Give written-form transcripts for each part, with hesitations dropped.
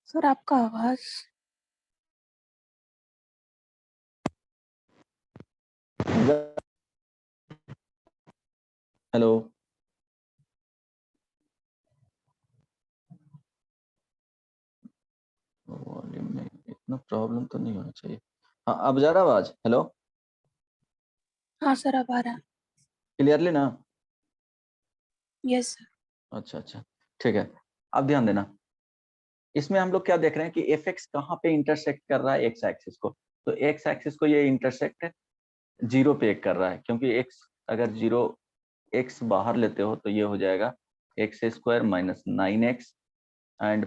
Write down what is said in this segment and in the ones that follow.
Sir आपका आवाज hello. Volume में इतना प्रॉब्लम तो नहीं होना चाहिए। हाँ, अब जा रहा आवाज? हेलो, हाँ सर अब आ रहा है। क्लियरली ना? Yes sir. अच्छा अच्छा, ठीक है। अब ध्यान देना, इसमें हम लोग क्या देख रहे हैं कि एफ एक्स कहाँ पे इंटरसेक्ट कर रहा है एक्स एक्सिस को। तो एक्स एक्सिस को ये इंटरसेक्ट जीरो पे कर रहा है, क्योंकि एक्स अगर जीरो एक्स बाहर लेते हो तो ये हो जाएगा x square minus 9x and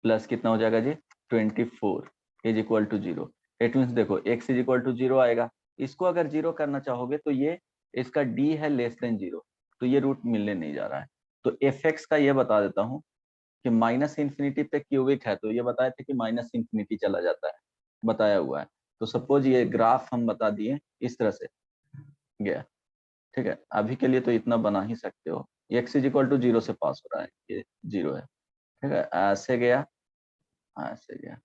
plus कितना हो जाएगा जी 24 is equal to zero. It means देखो x is equal to zero आएगा। इसको अगर जीरो करना चाहोगे तो ये इसका d है लेस देन जीरो, तो ये रूट मिलने नहीं जा रहा है। तो एफ एक्स का ये बता देता हूँ कि माइनस इन्फिनिटी पे क्यूबिक है, तो ये बताए थे कि माइनस इन्फिनिटी चला जाता है, बताया हुआ है। तो सपोज ये ग्राफ हम बता दिए इस तरह से गया, ठीक है। अभी के लिए तो इतना बना ही सकते हो, x is equal to zero से पास हो रहा है, ये जीरो है, ठीक है। ऐसे गया, ऐसे गया।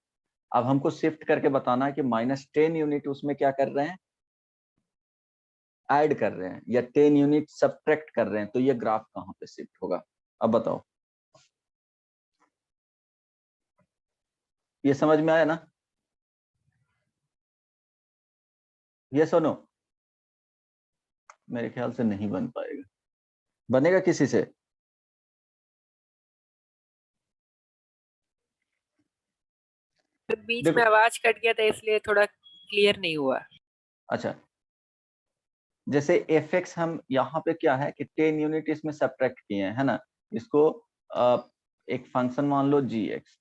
अब हमको शिफ्ट करके बताना है कि -10 यूनिट उसमें क्या कर रहे हैं, ऐड कर रहे हैं, या 10 यूनिट सब्ट्रैक्ट कर रहे हैं। तो ये ग्राफ कहाँ पे शिफ्ट होगा, अब बताओ। ये समझ में आया ना? ये सुनो, मेरे ख्याल से नहीं बन पाएगा। बनेगा किसी से? तो बीच में देखो, आवाज कट गया था इसलिए थोड़ा क्लियर नहीं हुआ। अच्छा, जैसे एफ एक्स हम यहाँ पे क्या है कि 10 यूनिट इसमें सब्ट्रैक्ट किए हैं, है ना। इसको एक फंक्शन मान लो जी एक्स,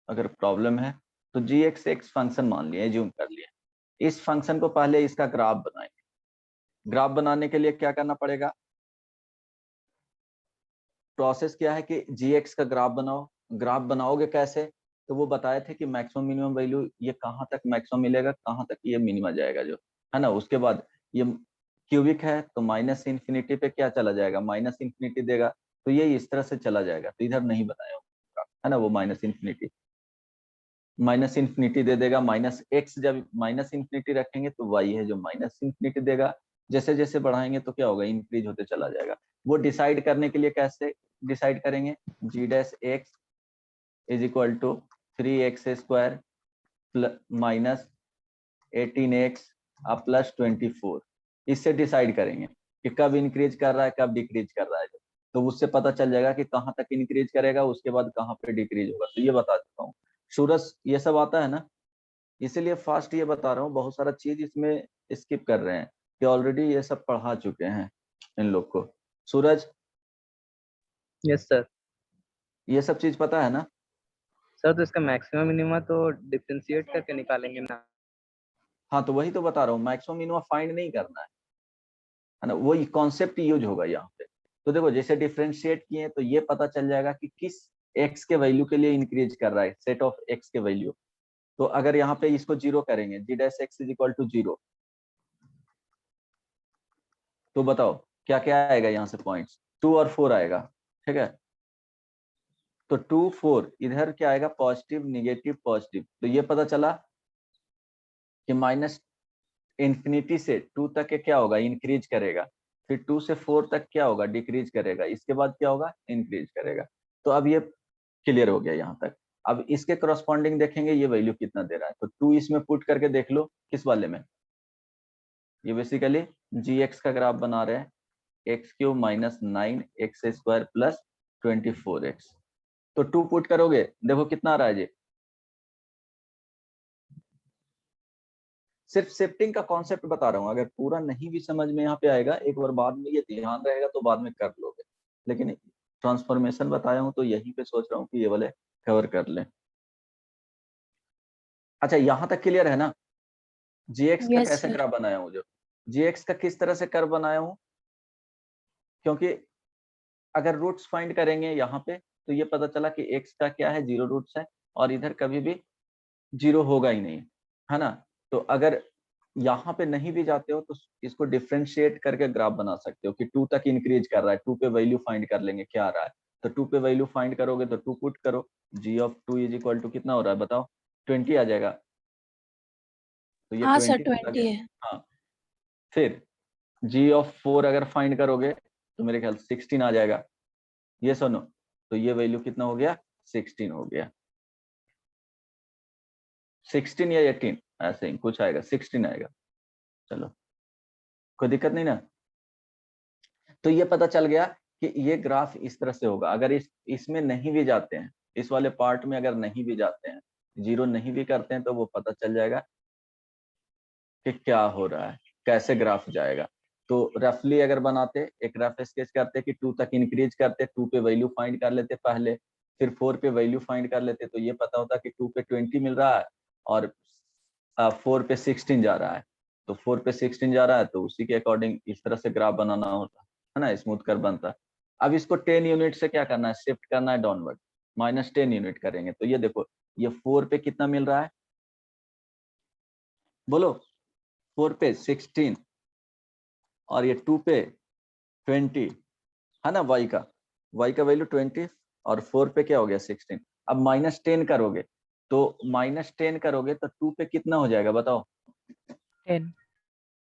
अगर प्रॉब्लम है तो जी एक्स एक्स फंक्शन मान लिया, एज्यूम कर लिया। इस फंक्शन को पहले इसका ग्राफ बनाएंगे। ग्राफ बनाने के लिए क्या करना पड़ेगा, प्रोसेस क्या है कि जी एक्स का ग्राफ बनाओ। ग्राफ बनाओगे कैसे, तो वो बताए थे कि मैक्सिमम मिनिमम वैल्यू ये कहाँ तक मैक्सिमम मिलेगा, कहाँ तक ये मिनिमा जाएगा, जो है ना। उसके बाद ये क्यूबिक है तो माइनस इन्फिनिटी पे क्या चला जाएगा, माइनस इन्फिनिटी देगा, तो ये इस तरह से चला जाएगा। तो इधर नहीं बताया होगा, है ना, वो माइनस इन्फिनिटी दे देगा। माइनस एक्स जब माइनस इन्फिनिटी रखेंगे तो वाई है जो माइनस इन्फिनिटी देगा। जैसे जैसे बढ़ाएंगे तो क्या होगा, इंक्रीज होते चला जाएगा। वो डिसाइड करने के लिए कैसे डिसाइड करेंगे, g dash x is equal to 3x² minus 18x plus 24। इससे डिसाइड करेंगे कि कब इंक्रीज कर रहा है कब डिक्रीज कर रहा है। तो उससे पता चल जाएगा कि कहाँ तक इंक्रीज करेगा, उसके बाद कहाँ पे डिक्रीज होगा। तो ये बता देता हूँ, सूरज ये सब आता है ना, इसीलिए फास्ट ये बता रहा हूँ। बहुत सारा चीज इसमें स्किप कर रहे हैं कि ऑलरेडी ये सब पढ़ा चुके हैं इन लोग को। सूरज, यस सर। ये सब चीज पता है ना? सर तो इसका मैक्सिमम मिनिमा तो डिफरेंशिएट करके निकालेंगे ना। हाँ, तो वही तो बता रहा हूँ, मैक्सिमम मिनिमम फाइंड नहीं करना है ना, वही कॉन्सेप्ट यूज होगा यहाँ पे। तो देखो, जैसे डिफरेंशिएट किए तो ये पता चल जाएगा कि किस एक्स के वैल्यू के लिए इंक्रीज कर रहा है, सेट ऑफ एक्स के वैल्यू। तो अगर यहाँ पे इसको जीरो करेंगे, g dash x is equal to zero, तो बताओ क्या क्या आएगा यहाँ से पॉइंट्स, 2 और 4 आएगा, ठीक है। तो 2 4 इधर क्या आएगा, पॉजिटिव निगेटिव पॉजिटिव। तो ये पता चला कि माइनस इन्फिनिटी से 2 तक के क्या होगा, इंक्रीज करेगा। फिर 2 से 4 तक क्या होगा, डिक्रीज करेगा। इसके बाद क्या होगा, इंक्रीज करेगा। तो अब ये क्लियर हो गया यहाँ तक। अब इसके करस्पॉन्डिंग देखेंगे ये वैल्यू कितना दे रहा है। तो 2 इसमें पुट करके देख लो, किस वाले में, ये बेसिकली जी एक्स का ग्राफ बना रहे हैं, x³ minus 9x² plus 24x। तो 2 पुट करोगे, देखो कितना आ रहा है जी। सिर्फ शिफ्टिंग का कॉन्सेप्ट बता रहा हूँ, अगर पूरा नहीं भी समझ में यहाँ पे आएगा, एक बार बाद में ये ध्यान रहेगा तो बाद में कर लोगे। लेकिन ट्रांसफॉर्मेशन बताया हूँ तो यहीं पे सोच रहा हूँ कि ये वाले कवर कर लें। अच्छा, यहाँ तक क्लियर है ना? जीएक्स का यस कैसे सर। ग्राफ बनाया हूँ, जो जीएक्स का किस तरह से कर्व बनाया हूँ, क्योंकि अगर रूट्स फाइंड करेंगे यहाँ पे तो ये पता चला कि एक्स का क्या है, 0 रूट्स है, और इधर कभी भी 0 होगा ही नहीं, है ना। तो अगर यहाँ पे नहीं भी जाते हो तो इसको डिफरेंशिएट करके ग्राफ बना सकते हो कि 2 तक इंक्रीज कर रहा है, 2 पे वैल्यू फाइंड कर लेंगे क्या आ रहा है। तो 2 पे वैल्यू फाइंड करोगे तो 2 पुट करो, g of 2 is equal to कितना हो रहा है बताओ, 20 आ जाएगा। तो ये हाँ सर 20 चला 20 गया। है। हाँ, फिर g ऑफ 4 अगर फाइंड करोगे तो मेरे ख्याल 16 आ जाएगा, ये सुनो, तो ये वैल्यू कितना हो गया, 16 हो गया, 16 या 18 ऐसे ही कुछ आएगा, 16 आएगा। चलो कोई दिक्कत नहीं ना। तो ये पता चल गया कि ये ग्राफ इस तरह से होगा। अगर इसमें नहीं भी जाते हैं, इस वाले पार्ट में अगर नहीं भी जाते हैं, जीरो नहीं भी करते हैं, तो वो पता चल जाएगा कि क्या हो रहा है, कैसे ग्राफ जाएगा। तो रफली अगर बनाते, एक रफ स्केच करते कि 2 तक इंक्रीज करते, 2 पे वैल्यू फाइंड कर लेते पहले, फिर 4 पे वैल्यू फाइंड कर लेते, तो ये पता होता कि 2 पे 20 मिल रहा है और 4 पे 16 जा रहा है। तो 4 पे 16 जा रहा है तो उसी के अकॉर्डिंग इस तरह से ग्राफ बनाना होता है ना, स्मूथ कर बनता है। अब इसको 10 यूनिट से क्या करना है, शिफ्ट करना है डाउनवर्ड, -10 यूनिट करेंगे। तो ये देखो, ये 4 पे कितना मिल रहा है, बोलो, 4 पे 16 और ये 2 पे 20 है ना, y का वैल्यू 20 और 4 पे क्या हो गया 16। अब -10 करोगे तो -10 करोगे तो 2 पे कितना हो जाएगा बताओ, 10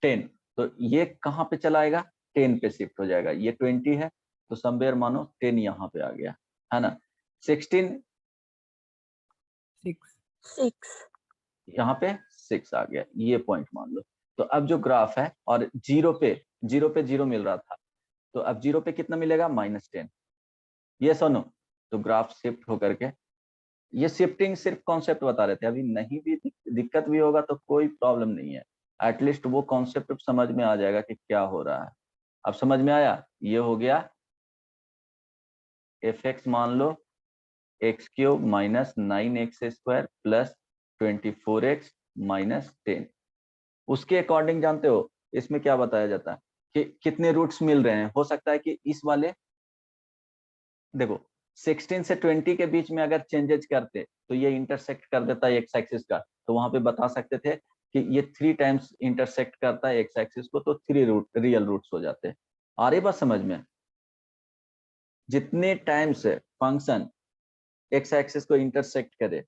10। तो ये कहाँ पे चला आएगा, 10 पे शिफ्ट हो जाएगा। ये 20 है तो समवेयर मानो 10 यहाँ पे आ गया, है ना। 16 6 6। यहाँ पे 6 आ गया, ये पॉइंट मान लो। तो अब जो ग्राफ है, और जीरो पे जीरो मिल रहा था, तो अब जीरो पे कितना मिलेगा, -10। ये सुनो, तो ग्राफ शिफ्ट होकर के, ये शिफ्टिंग सिर्फ कॉन्सेप्ट बता रहे थे, अभी नहीं भी दिक्कत भी होगा तो कोई प्रॉब्लम नहीं है, एटलीस्ट वो कॉन्सेप्ट समझ में आ जाएगा कि क्या हो रहा है। अब समझ में आया, ये हो गया fx मान लो x³ -9x² प्लस 24x -10। उसके अकॉर्डिंग जानते हो इसमें क्या बताया जाता है कि कितने रूट्स मिल रहे हैं। हो सकता है कि इस वाले, देखो 16 से 20 के बीच में अगर चेंजेस करते तो ये इंटरसेक्ट कर देता है एक्स एक्सिस का, तो वहां पे बता सकते थे कि ये 3 टाइम्स इंटरसेक्ट करता है एक्स एक्सिस को, तो 3 रूट रियल रूट्स हो जाते हैं। आ रही बात समझ में, जितने टाइम्स फंक्शन एक्स एक्सिस को इंटरसेक्ट करे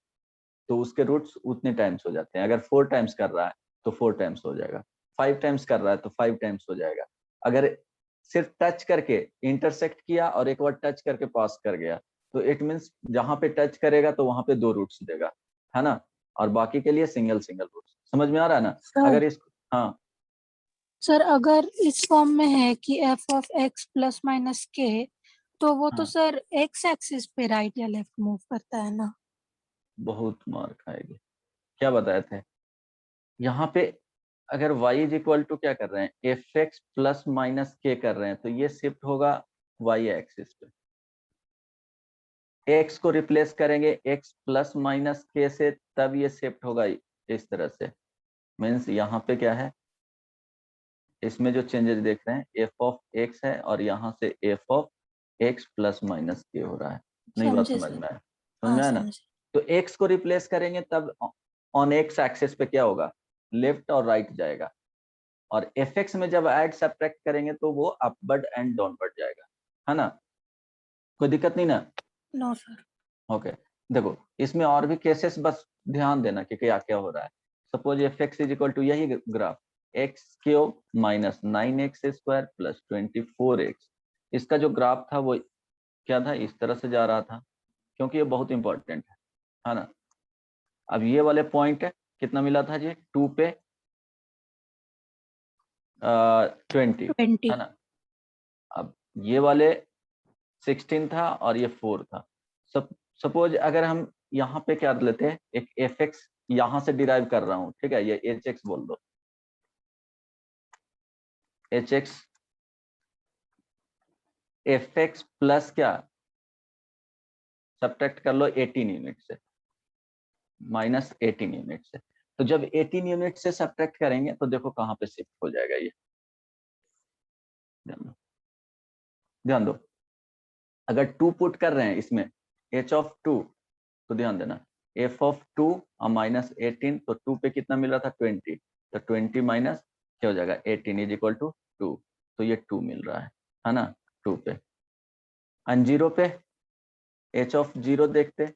तो उसके रूट्स उतने टाइम्स हो जाते हैं। अगर 4 टाइम्स कर रहा है तो 4 टाइम्स हो जाएगा, 5 टाइम्स कर रहा है तो 5 टाइम्स हो जाएगा। अगर सिर्फ टच करके इंटरसेक्ट किया और एक बार टच करके पास कर गया, तो इट मींस जहां पे टच करेगा तो वहां पे 2 रूट्स देगा, है ना, और बाकी के लिए सिंगल रूट्स। समझ में आ रहा है ना। सर अगर इस, हाँ सर अगर इस फॉर्म में है कि f(x) ± k, तो वो तो हाँ, सर x एक्सिस पे राइट या लेफ्ट मूव करता है ना। बहुत मार खाएगी। क्या बताए थे यहाँ पे, अगर y इज इक्वल टू क्या कर रहे हैं, fx ± k कर रहे हैं, तो ये शिफ्ट होगा y एक्सिस पे। x को रिप्लेस करेंगे x ± k से, तब ये शिफ्ट होगा इस तरह से। मीन्स यहाँ पे क्या है, इसमें जो चेंजेस देख रहे हैं f(x) है और यहाँ से f(x ± k हो रहा है। नहीं बात समझे समझ सर। में आया, समझ हाँ में आया ना। समझे। तो x को रिप्लेस करेंगे तब ऑन x एक्सिस पे क्या होगा, लेफ्ट और राइट जाएगा, और fx में जब ऐड सब्ट्रैक्ट करेंगे तो वो अपवर्ड एंड डाउनवर्ड जाएगा, है ना। कोई दिक्कत नहीं ना। No sir. ओके, देखो इसमें और भी केसेस बस ध्यान देना कि क्या क्या हो रहा है। Suppose fx is equal to यही graph, x³ -9x² plus 24x, इसका जो ग्राफ था वो क्या था, इस तरह से जा रहा था, क्योंकि ये बहुत इंपॉर्टेंट है ना। अब ये वाले पॉइंट कितना मिला था जी, 2 पे 20, 20। है ना। अब ये वाले 16 था और ये 4 था। सपोज अगर हम यहाँ पे क्या लेते हैं, एक fx यहाँ से डिराइव कर रहा हूँ, ठीक है, ये hx बोल दो, hx fx प्लस क्या, सब्ट्रैक्ट कर लो 18 यूनिट से, -18 यूनिट से। तो जब 18 यूनिट से सब्ट्रैक्ट करेंगे तो देखो कहाँ पे शिफ्ट हो जाएगा ये, ध्यान दो। अगर 2 पुट कर रहे हैं इसमें h(2), तो ध्यान देना f(2) और -18, तो 2 पे कितना मिल रहा था 20, तो 20 माइनस क्या हो जाएगा 18 इज इक्वल टू 2, तो ये 2 मिल रहा है ना 2 पे। एंड 0 पे एच ऑफ 0 देखते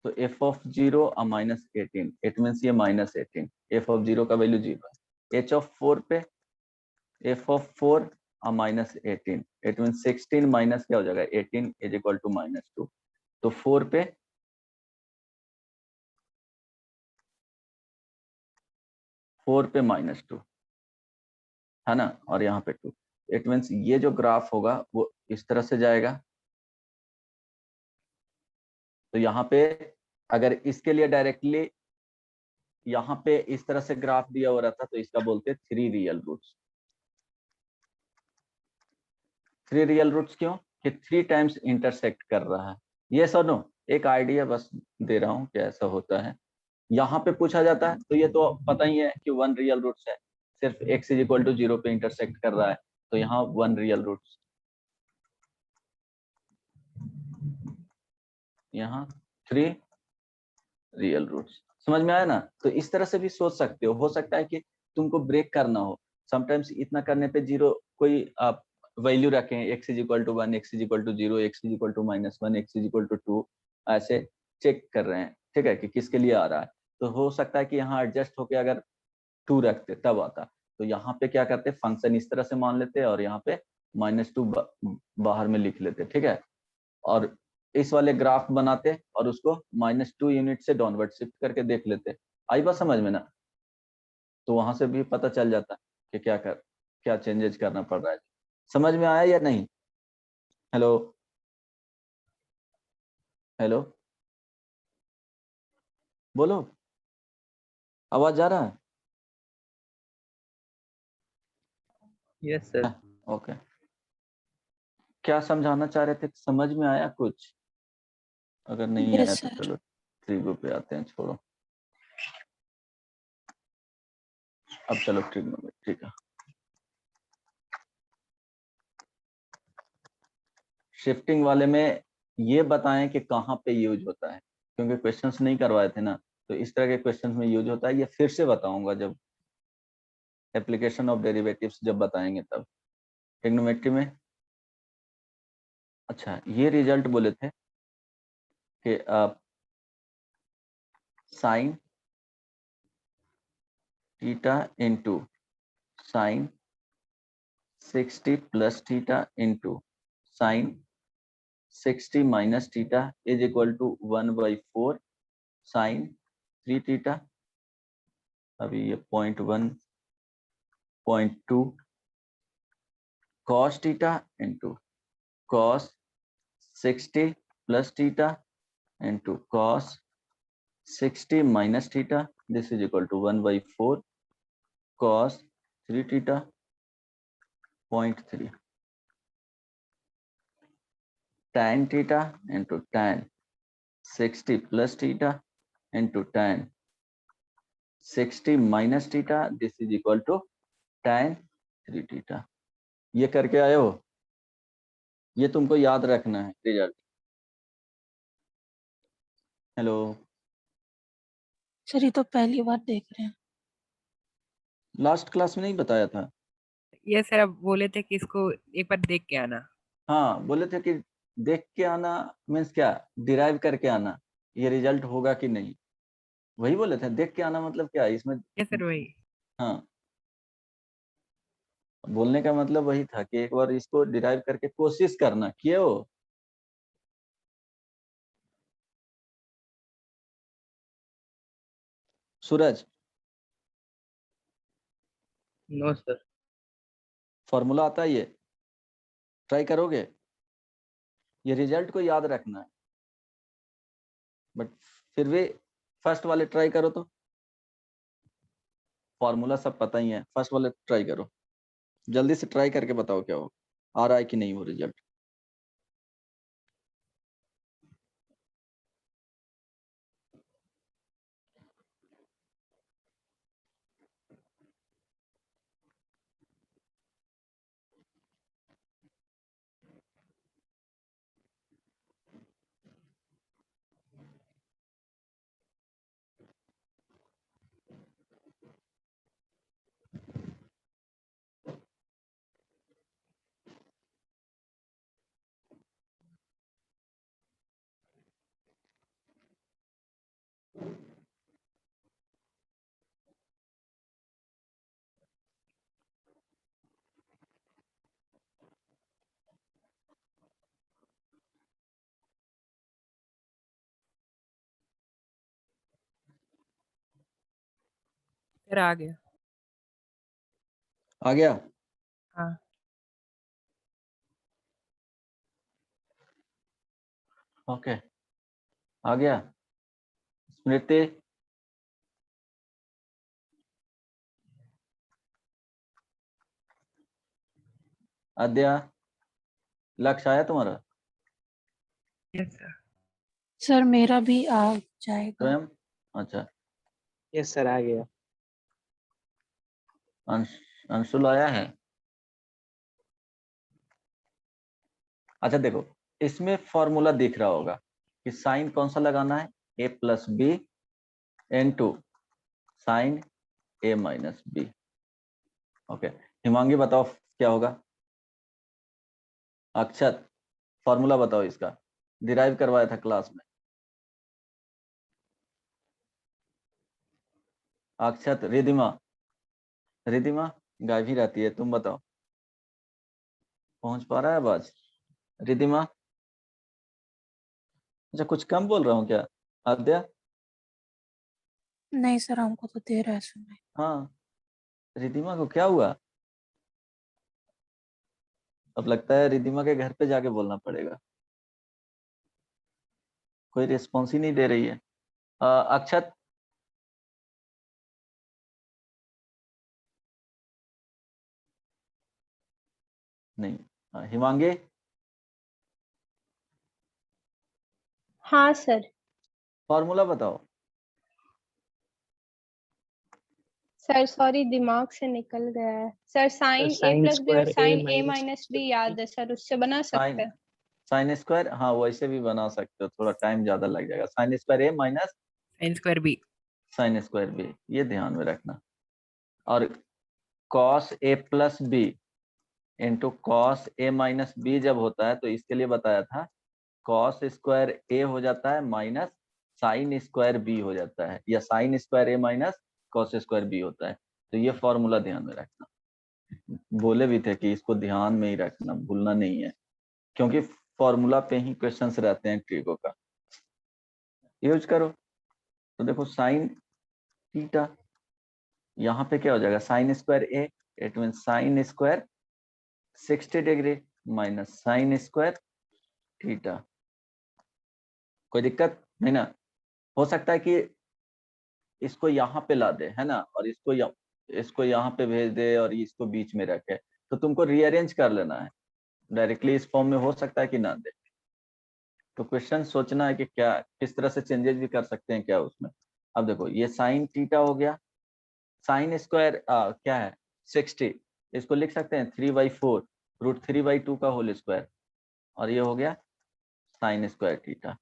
तो F of 0 minus 18, it means ये माइनस 18, एफ ऑफ 0 का वैल्यू 0 है। एच ऑफ 4 पे F of 4 minus 18, it means 16 minus क्या हो जाएगा 18 इज इक्वल टू -2। तो 4 पे -2 है ना, और यहाँ पे 2, इट मीन्स ये जो ग्राफ होगा वो इस तरह से जाएगा। तो यहाँ पे अगर इसके लिए डायरेक्टली यहाँ पे इस तरह से ग्राफ दिया हो रहा था तो इसका बोलते 3 रियल रूट्स। 3 रियल रूट्स क्यों कि 3 टाइम्स इंटरसेक्ट कर रहा है। ये सुनो, एक आइडिया बस दे रहा हूँ कि ऐसा होता है। यहाँ पे पूछा जाता है तो ये तो पता ही है कि 1 रियल रूट्स है, सिर्फ x इज इक्वल टू 0 पे इंटरसेक्ट कर रहा है, तो यहाँ 1 रियल रूट्स, यहाँ 3 रियल रूट्स। समझ में आया ना। तो इस तरह से भी सोच सकते हो सकता है कि तुमको ब्रेक करना हो, समटाइम्स इतना करने पे 0 कोई आप वैल्यू रखें, x is equal to 1, x is equal to 0, x is equal to -1, x is equal to 2, ऐसे चेक कर रहे हैं, ठीक है, कि किसके लिए आ रहा है। तो हो सकता है कि यहाँ एडजस्ट होके अगर 2 रखते तब आता। तो यहाँ पे क्या करते, फंक्शन इस तरह से मान लेते और यहाँ पे -2 बाहर में लिख लेते, ठीक है, और इस वाले ग्राफ बनाते और उसको -2 यूनिट से डाउनवर्ड शिफ्ट करके देख लेते। आई बात समझ में ना। तो वहां से भी पता चल जाता कि क्या चेंजेस करना पड़ रहा है। समझ में आया या नहीं। हेलो हेलो बोलो, आवाज आ रहा है। Yes sir. ओके, क्या समझाना चाह रहे थे, समझ में आया कुछ। अगर नहीं आया यस तो सर। चलो ट्रिगो पे आते हैं, छोड़ो। अब चलो ट्रिग्नोमेट्री का शिफ्टिंग वाले में ये बताएं कि कहाँ पे यूज होता है, क्योंकि क्वेश्चंस नहीं करवाए थे ना, तो इस तरह के क्वेश्चंस में यूज होता है। ये फिर से बताऊंगा जब एप्लीकेशन ऑफ डेरिवेटिव्स जब बताएंगे तब। ट्रिग्नोमेट्री में अच्छा ये रिजल्ट बोले थे कि sine theta into sine 60 plus theta into sine 60 minus theta is equal to 1/4 sine 3 theta. अभी ये 0.1 0.2 cos theta into cos 60 plus theta into cos 60 minus theta, this is equal to 1/4 cos 3 theta 0.3 tan theta into tan 60 plus theta into tan 60 minus theta, this is equal to tan 3 theta. ये करके आए हो, ये तुमको याद रखना है result. Hello sir ये तो पहली बार देख रहे हैं। लास्ट क्लास में नहीं बताया था। ये सर अब बोले थे कि इसको एक बार देख के आना। हाँ बोले थे कि देख के आना, मीन्स क्या, डिराइव करके आना, ये रिजल्ट होगा कि नहीं, वही बोले थे। देख के आना मतलब क्या इसमें। ये सर वही। हाँ बोलने का मतलब वही था कि एक बार इसको डिराइव करके कोशिश करना, किए हो। सूरज नो सर। फॉर्मूला आता है ये, ट्राई करोगे, ये रिजल्ट को याद रखना है, बट फिर भी फर्स्ट वाले ट्राई करो। तो फॉर्मूला सब पता ही है, फर्स्ट वाले ट्राई करो, जल्दी से ट्राई करके बताओ क्या हो, आ रहा है कि नहीं वो रिजल्ट। सर आ गया। आ गया? हाँ ओके, आ गया। स्मृति, आद्या, लक्ष्य आया तुम्हारा? Yes sir. सर मेरा भी आ जाएगा। स्वयं? अच्छा, यस सर आ गया। अंशुल आया है? अच्छा देखो, इसमें फॉर्मूला दिख रहा होगा कि साइन कौन सा लगाना है, a plus b into sine a minus b. Okay, Himangi बताओ क्या होगा? अक्षत, फॉर्मूला बताओ इसका, डिराइव करवाया था क्लास में। अक्षत, रिधिमा, रिधिमा गायब ही रहती है, तुम बताओ, पहुंच पा रहा है आवाज? रिधिमा, अच्छा कुछ कम बोल रहा हूँ क्या? आद्या? नहीं सर, हमको तो दे रहा है सुनाई। हाँ, रिधिमा को क्या हुआ? अब लगता है रिधिमा के घर पे जाके बोलना पड़ेगा, कोई रिस्पॉन्स ही नहीं दे रही है। अक्षत, नहीं। हिमांगी, हाँ सर। फॉर्मूला बताओ। सर सॉरी, दिमाग से निकल गया है sir. Sine a sin plus b और square a sine a minus minus b याद है सर, उससे बना सकते साइन हैं। साइन स्क्वायर, हाँ वैसे भी बना सकते हो, थोड़ा टाइम ज्यादा लग जाएगा। Sine square A minus sine square B. Sine square B, ये ध्यान में रखना। और cos A plus B into cos A minus B जब होता है तो इसके लिए बताया था, कॉस स्क्वायर ए हो जाता है माइनस साइन स्क्वायर बी हो जाता है, या sign square A minus cos square B होता है। तो ये फॉर्मूला ध्यान में रखना, बोले भी थे कि इसको ध्यान में ही रखना, भूलना नहीं है, क्योंकि फॉर्मूला पे ही क्वेश्चंस रहते हैं ट्रिगो का, यूज करो। तो देखो साइन थीटा, यहाँ पे क्या हो जाएगा, sine square A, it mean sine square 60 degree minus sine square theta. कोई दिक्कत नहीं ना? हो सकता है कि इसको यहाँ पे ला दे, है ना, और इसको यहाँ पे भेज दे और इसको बीच में रखे, तो तुमको रीअरेंज कर लेना है। डायरेक्टली इस फॉर्म में हो सकता है कि ना दे, तो क्वेश्चन सोचना है कि क्या किस तरह से चेंजेस भी कर सकते हैं क्या उसमें। अब देखो ये साइन थीटा हो गया, साइन स्क्वायर क्या है 60, इसको लिख सकते हैं 3/4 √3/2 का होल स्क्वायर, और ये हो गया साइन स्क्वायर थीटा।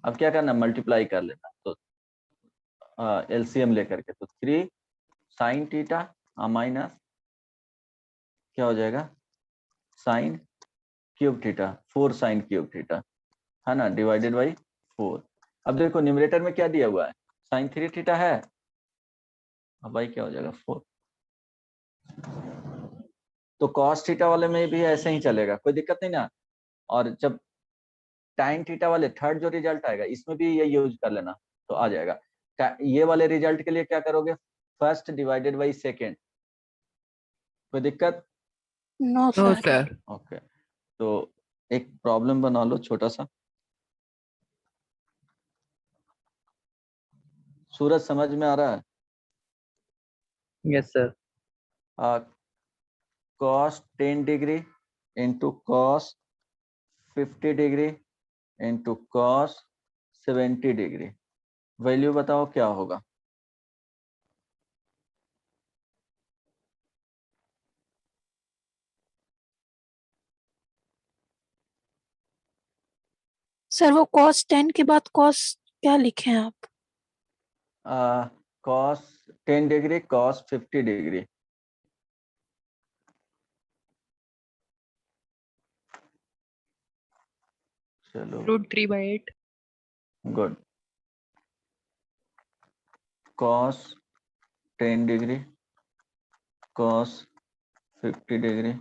अब क्या करना, मल्टीप्लाई कर लेना, तो एलसीएम लेकर के, तो 3 साइन थीटा माइनस क्या हो जाएगा, sign cube theta, 4 sine cube theta, है ना, डिवाइडेड बाई 4। अब देखो न्यूमरेटर में क्या दिया हुआ है, साइन 3 थीटा है, अब भाई क्या हो जाएगा 4। तो कॉस थीटा वाले में भी ऐसे ही चलेगा, कोई दिक्कत नहीं ना। और जब टाइन थीटा वाले थर्ड जो रिजल्ट आएगा इसमें भी ये यूज कर लेना, तो आ जाएगा। ये वाले रिजल्ट के लिए क्या करोगे, फर्स्ट डिवाइडेड बाई सेकेंड, कोई दिक्कत? No no sir. Sir. Okay, तो एक प्रॉब्लम बना लो छोटा सा। सूरज समझ में आ रहा है? Yes sir. cos 10 degree into cos 50 degree into cos 70 degree, value बताओ क्या होगा? सर वो cos 10 के बाद cos क्या लिखे हैं आप? cos 10 डिग्री cos 50 डिग्री, चलो √3/8। Good. cos 10 degree cos 50 degree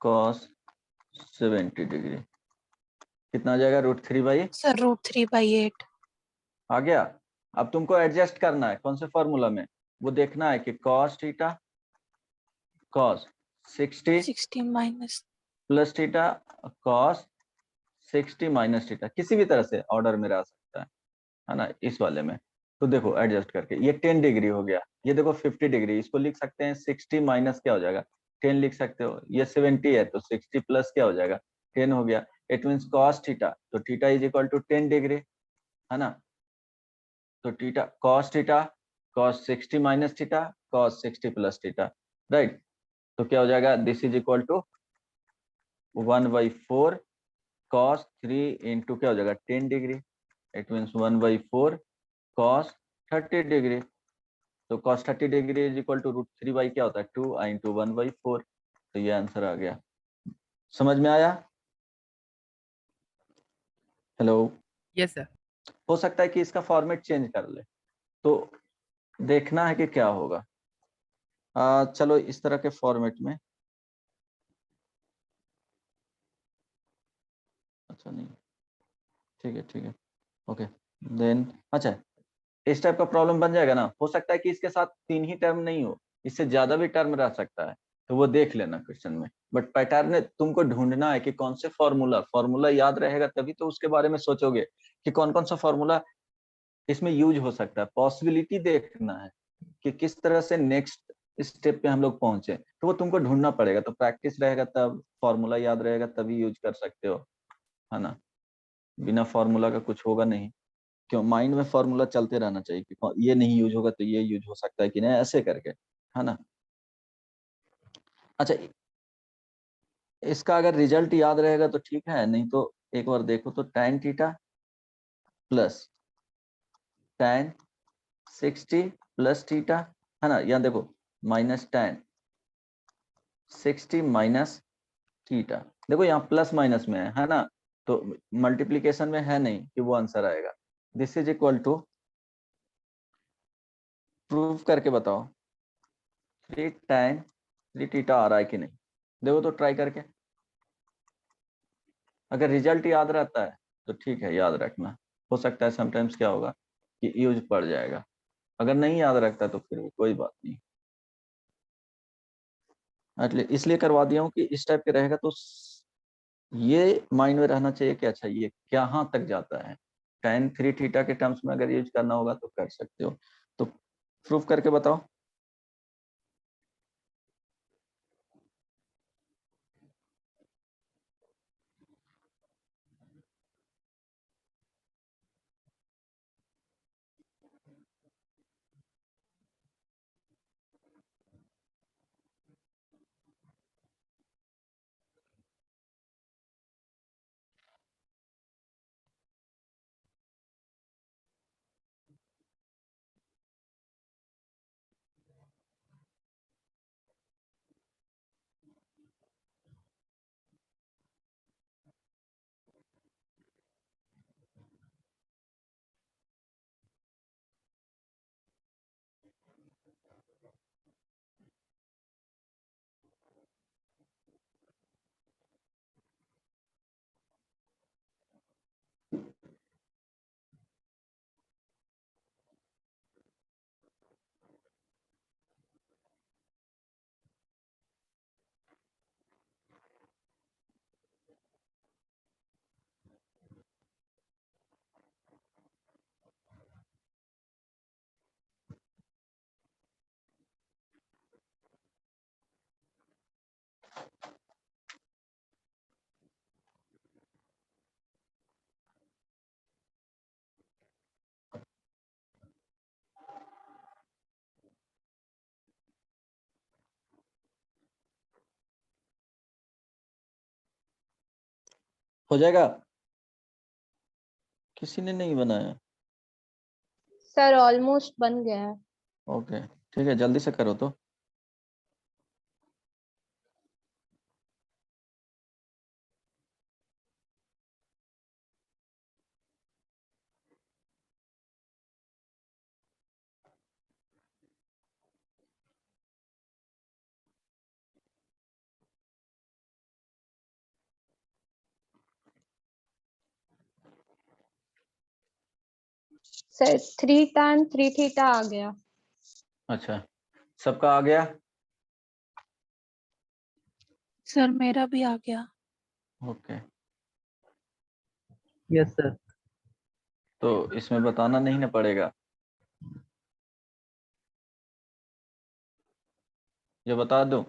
cos 70 degree, कितना आ जाएगा, √3/8 सर √3/8। आ गया। अब तुमको एडजस्ट करना है कौन से फॉर्मूला में, वो देखना है कि cos theta cos 60 60 minus plus theta cos 60 minus theta, किसी भी तरह से ऑर्डर में आ सकता है ना। इस वाले में तो देखो एडजस्ट करके ये 10 डिग्री हो गया, ये देखो 50 डिग्री, इसको लिख सकते हैं 60 माइनस क्या हो जाएगा 10 लिख सकते हो। ये 70 है तो 60 प्लस क्या हो जाएगा 10 हो गया। इट मीन्स cos थीटा, तो theta is equal to 10 degree, है ना। तो theta cos 60 minus theta cos 60 plus theta, right. तो क्या हो जाएगा, this is equal to 1/4 cos 3 into क्या हो जाएगा 10 degree, it means 1/4 cos 30 degree. तो cos 30 degree is equal to √3 by क्या होता है 2 इंटू 1/4। तो ये आंसर आ गया। समझ में आया? हेलो। Yes sir. हो सकता है कि इसका फॉर्मेट चेंज कर ले, तो देखना है कि क्या होगा। चलो इस तरह के फॉर्मेट में, अच्छा नहीं, ठीक है ओके देन। अच्छा, इस टाइप का प्रॉब्लम बन जाएगा ना। हो सकता है कि इसके साथ 3 ही टर्म नहीं हो, इससे ज्यादा भी टर्म रह सकता है, तो वो देख लेना क्वेश्चन में। बट पैटर्न तुमको ढूंढना है कि कौन से फॉर्मूला याद रहेगा, तभी तो उसके बारे में सोचोगे कि कौन कौन सा फॉर्मूला इसमें यूज हो सकता है। पॉसिबिलिटी देखना है कि किस तरह से नेक्स्ट स्टेप पे हम लोग पहुंचे, तो वो तुमको ढूंढना पड़ेगा। तो प्रैक्टिस रहेगा तब, फॉर्मूला याद रहेगा तभी यूज कर सकते हो, है ना। बिना फॉर्मूला का कुछ होगा नहीं। क्यों, माइंड में फॉर्मूला चलते रहना चाहिए कि ये नहीं यूज होगा तो ये यूज हो सकता है कि नहीं, ऐसे करके, है ना। अच्छा, इसका अगर रिजल्ट याद रहेगा तो ठीक है, नहीं तो एक बार देखो तो tan theta plus tan 60 plus theta, है ना। यहाँ देखो माइनस tan 60 माइनस थीटा, देखो यहाँ प्लस माइनस में है ना, तो मल्टीप्लीकेशन में है नहीं कि वो आंसर आएगा। This is equal to, prove करके बताओ 3 tan 3 थीटा आ रहा है कि नहीं, देखो तो ट्राई करके। अगर रिजल्ट याद रहता है तो ठीक है, याद रखना। हो सकता है समटाइम्स क्या होगा कि यूज पड़ जाएगा, अगर नहीं याद रखता तो फिर भी कोई बात नहीं। इसलिए करवा दिया हूँ कि इस टाइप के रहेगा तो ये माइंड में रहना चाहिए कि अच्छा ये कहाँ तक जाता है। tan 3 थीटा के टर्म्स में अगर यूज करना होगा तो कर सकते हो। तो प्रूफ करके बताओ। हो जाएगा, किसी ने नहीं बनाया। सर ऑलमोस्ट बन गया है। ओके ठीक है, जल्दी से करो तो। सर 3 tan 3 थीटा आ गया। अच्छा, सबका आ गया? सर मेरा भी आ गया। Okay, yes sir. तो इसमें बताना नहीं ना पड़ेगा, ये बता दूं।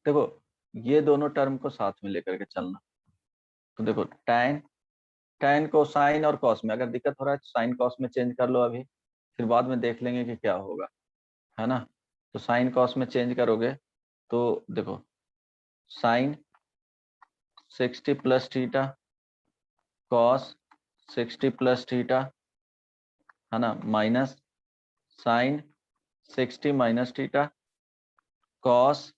देखो ये दोनों टर्म को साथ में लेकर के चलना। तो देखो tan को साइन और कॉस में, अगर दिक्कत हो रहा है तो साइन कॉस में चेंज कर लो अभी, फिर बाद में देख लेंगे कि क्या होगा, है ना। तो साइन कॉस में चेंज करोगे तो देखो sine 60 plus theta cos 60 plus theta, है ना, minus sine 60 minus theta cos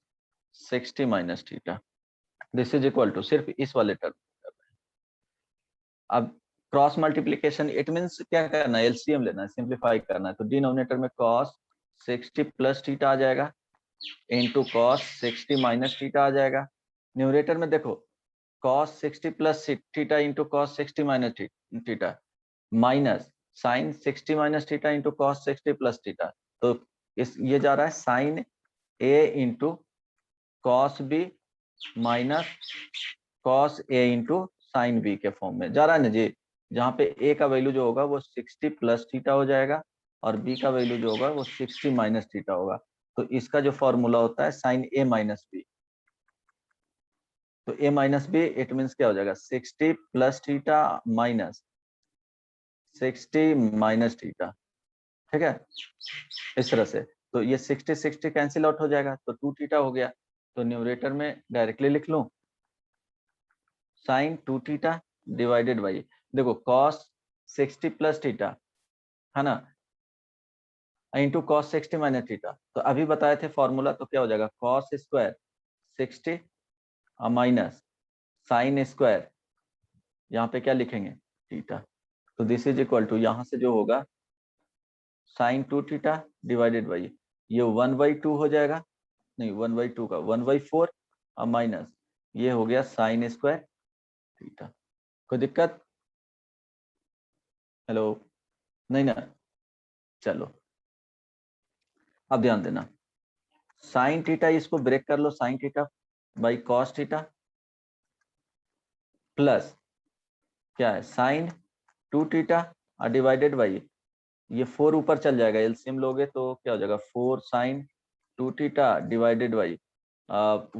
60 minus theta, this is equal to, सिर्फ इस वाले टर्म। अब क्रॉस मल्टीप्लीकेशन, इट मीन्स क्या करना है, एलसीएम लेना है, सिंप्लीफाई करना है। तो डिनोमिनेटर में cos 60 प्लस थीटा आ जाएगा इनटू cos 60 माइनस थीटा आ जाएगा। न्यूमरेटर में देखो cos 60 plus theta into cos 60 minus theta minus sine 60 minus theta into cos 60 plus theta. तो इस ये जा रहा है sine a into cos b minus cos a into sine b के फॉर्म में जा रहा है ना जी। जहाँ पे a का वैल्यू जो होगा वो 60 प्लस थीटा हो जाएगा और b का वैल्यू जो होगा वो 60 माइनस थीटा होगा। तो इसका जो फॉर्मूला होता है साइन a माइनस बी, तो a minus B it means क्या हो जाएगा 60 plus theta minus 60 minus theta, ठीक है, इस तरह से। तो ये 60 60 कैंसिल आउट हो जाएगा तो 2 थीटा हो गया। तो न्यूमरेटर में डायरेक्टली लिख लूं साइन 2 थीटा डिवाइडेड बाई, देखो cos 60 प्लस थीटा, है ना, इंटू cos 60 माइनस थीटा। तो अभी बताए थे फॉर्मूला, तो क्या हो जाएगा cos square 60 minus sine square, यहाँ पे क्या लिखेंगे थीटा। तो दिस इज इक्वल टू, यहाँ से जो होगा साइन 2 थीटा डिवाइडेड बाई ये 1/2 हो जाएगा, नहीं 1/2 का 1/4 और माइनस ये हो गया साइन स्क्वायर थीटा। कोई दिक्कत? हेलो, नहीं ना, चलो अब ध्यान देना, साइन थीटा इसको ब्रेक कर लो, sine theta by cos theta plus क्या है साइन 2 थीटा और डिवाइडेड बाई ये 4 ऊपर चल जाएगा, एलसीएम लोगे तो क्या हो जाएगा 4 sine 2 theta divided by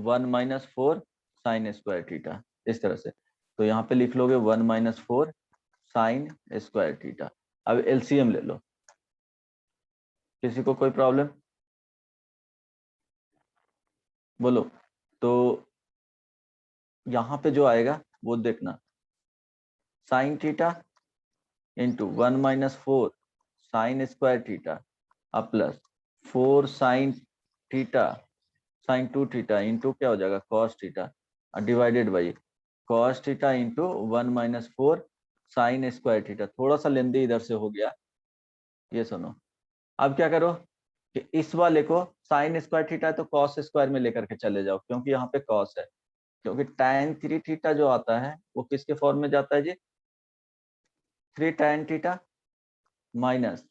1 minus 4 sine square theta, इस तरह से। तो यहाँ पे लिख लोगे 1 माइनस 4 साइन स्क्वायर थीटा। अब एलसीएम ले लो, किसी को कोई प्रॉब्लम बोलो। तो यहाँ पे जो आएगा वो देखना, sine theta into 1 minus 4 sine square theta अब plus 4 sine theta sine 2 theta into क्या हो जाएगा cos theta divided by cos theta into 1 minus 4 sine square theta. थोड़ा सा लेंदी इधर से हो गया, ये सुनो। अब क्या करो कि इस वाले को साइन स्क्वायर थीटा है तो कॉस स्क्वायर में लेकर के चले जाओ, क्योंकि यहाँ पे कॉस है, क्योंकि tan 3 थीटा जो आता है वो किसके फॉर्म में जाता है जी 3 tan थीटा माइनस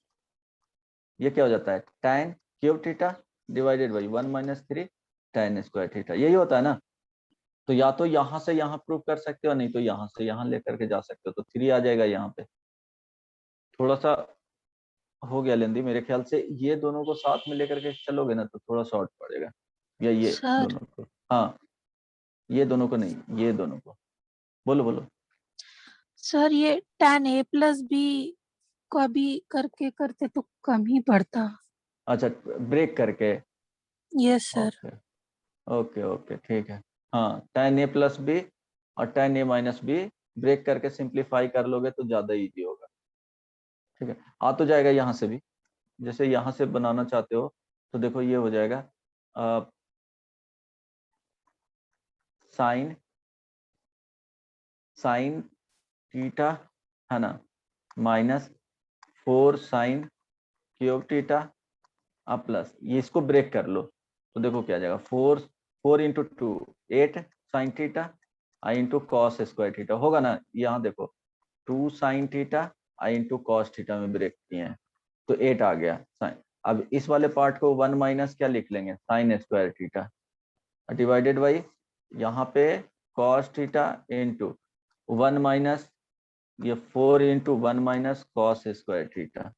ये क्या हो जाता है tan cube theta divided by 1 minus 3 tan square theta, यही होता है ना। तो या तो यहाँ से यहाँ प्रूव कर सकते हो, नहीं तो यहाँ से यहाँ लेकर के जा सकते हो, तो 3 आ जाएगा यहाँ पे। थोड़ा सा हो गया लेंदी मेरे ख्याल से, ये दोनों को साथ में लेकर के चलोगे ना तो थोड़ा शॉर्ट पड़ेगा, या ये सर दोनों को, हाँ ये दोनों को नहीं, ये दोनों को। बोलो बोलो। सर ये tan a प्लस बी को भी करके करते तो कम ही पड़ता। अच्छा, ब्रेक करके, yes sir. Okay okay okay ठीक है। हाँ tan a प्लस बी और tan a minus b break करके सिंप्लीफाई कर लोगे तो ज्यादा इजी होगा, ठीक है। आ तो जाएगा यहाँ से भी, जैसे यहाँ से बनाना चाहते हो तो देखो ये हो जाएगा साइन साइन थीटा, है ना, माइनस 4 साइन क्यूब थीटा अब प्लस ये, इसको ब्रेक कर लो तो देखो क्या आ जाएगा 4 into 2 8 sine theta into cos square theta होगा ना। यहाँ देखो 2 साइन थीटा आई इंटू कॉस थीटा में ब्रेक किए हैं, तो 8 आ गया साइन। अब इस वाले पार्ट को 1 माइनस क्या लिख लेंगे, sine square theta divided by यहाँ पे कॉस थीटा इंटू 1 माइनस ये 4 into 1 minus cos square theta.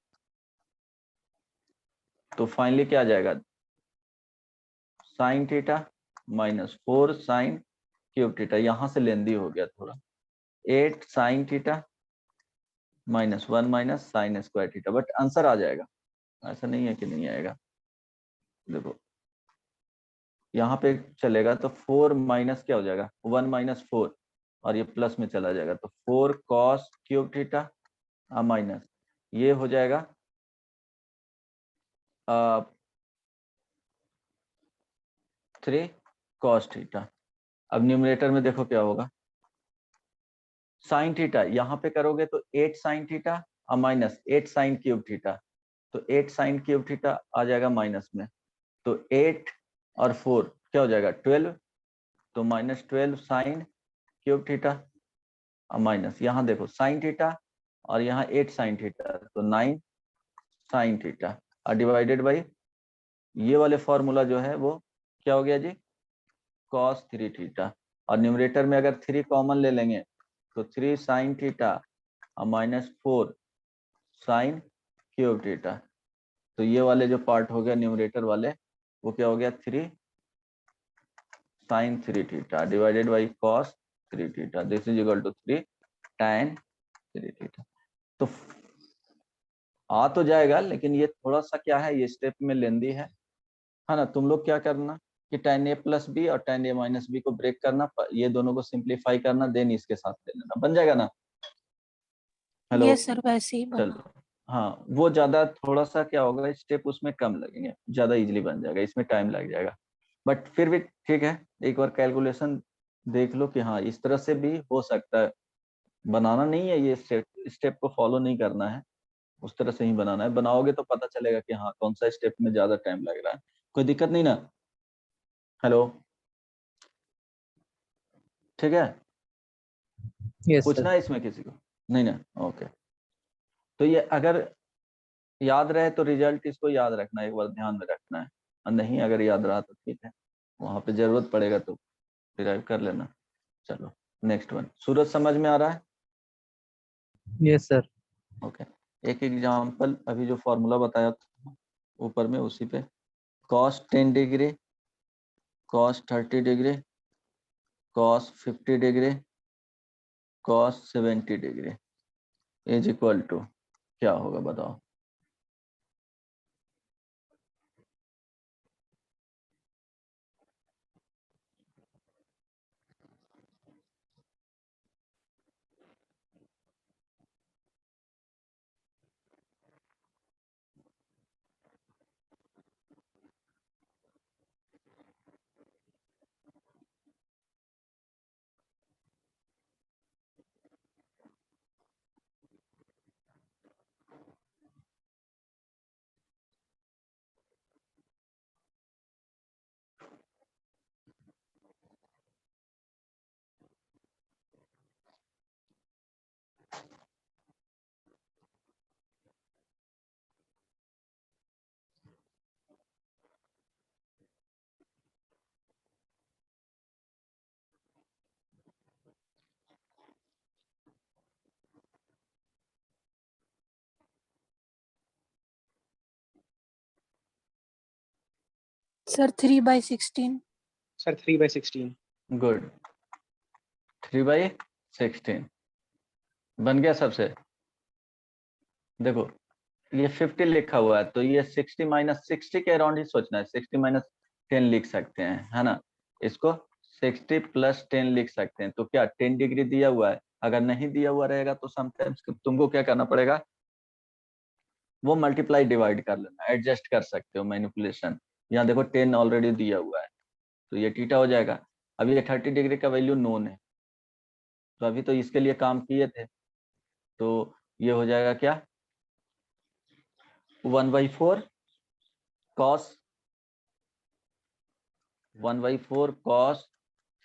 तो फाइनली क्या आ जाएगा, sine theta minus 4 sine cube theta, यहां से लेंदी हो गया थोड़ा, 8 sine theta minus 1 minus sine square theta, but answer आ जाएगा, ऐसा नहीं है कि नहीं आएगा। देखो यहाँ पे चलेगा तो 4 माइनस क्या हो जाएगा 1 माइनस 4 और ये प्लस में चला जाएगा, तो 4 कॉस क्यूब थीटा माइनस ये हो जाएगा 3 कॉस थीटा। अब न्यूमरेटर में देखो क्या होगा, साइन थीटा यहाँ पे करोगे तो 8 sine theta minus 8 sign cube theta, तो 8 साइन क्यूब थीटा आ जाएगा माइनस में, तो 8 और 4 क्या हो जाएगा 12, तो minus 12 sign cube theta minus यहाँ देखो साइन थीटा और यहाँ 8 साइन थीटा, तो 9 साइन थीटा और डिवाइडेड बाई ये वाले फॉर्मूला जो है वो क्या हो गया जी, कॉस 3 थीटा, और न्यूमरेटर में अगर 3 कॉमन ले लेंगे तो 3 sign theta minus 4 sine cube theta, तो ये वाले जो पार्ट हो गया न्यूमरेटर वाले वो क्या हो गया 3 sine 3 theta divided by cos 3 theta, this is equal to 3 tan 3 theta. तो आ तो जाएगा, लेकिन ये थोड़ा सा क्या है, ये स्टेप में लेंदी है ना। तुम लोग क्या करना कि tan a प्लस बी और tan a माइनस बी को ब्रेक करना, ये दोनों को सिंप्लीफाई करना, देन इसके साथ ले लेना, बन जाएगा ना। हेलो यस सर, वैसे ही बना। चलो हाँ, वो ज्यादा थोड़ा सा क्या होगा स्टेप उसमें कम लगेंगे, ज्यादा इजीली बन जाएगा, इसमें टाइम लग जाएगा, बट फिर भी ठीक है, एक बार कैलकुलेशन देख लो कि हाँ इस तरह से भी हो सकता है। बनाना नहीं है ये स्टेप को फॉलो नहीं करना है, उस तरह से ही बनाना है, बनाओगे तो पता चलेगा कि हाँ कौन सा स्टेप में ज्यादा टाइम लग रहा है। कोई दिक्कत नहीं ना, हेलो ठीक है, यस पूछना सर। है इसमें किसी को, नहीं ना, ओके। तो ये अगर याद रहे तो रिजल्ट इसको याद रखना, एक बार ध्यान में रखना है, और नहीं अगर याद रहा तो ठीक है, वहां पे जरूरत पड़ेगा तो डिराइव कर लेना। चलो नेक्स्ट वन, सूरज समझ में आ रहा है, यस सर। ओके। एक एग्जांपल अभी जो फॉर्मूला बताया था ऊपर में उसी पे, cos 10 degree, cos 30 degree, cos 50 degree, cos 70 degree is equal to क्या होगा बताओ। सर 3/16। सर 3/16। गुड, 3/16 बन गया सबसे। देखो ये 50 लिखा हुआ है, तो ये 60 माइनस 60 के अराउंड ही सोचना है, 60 माइनस 10 लिख सकते हैं, है ना। इसको 60 प्लस 10 लिख सकते हैं, तो क्या 10 डिग्री दिया हुआ है, अगर नहीं दिया हुआ रहेगा तो समटाइम्स तुमको क्या करना पड़ेगा, वो मल्टीप्लाई डिवाइड कर लेना, एडजस्ट कर सकते हो मैनिपुलेशन। यहाँ देखो 10 ऑलरेडी दिया हुआ है, तो ये थीटा हो जाएगा। अब ये 30 डिग्री का वैल्यू नोन है, तो अभी तो इसके लिए काम किए थे, तो ये हो जाएगा क्या 1/4 cos 1/4 cos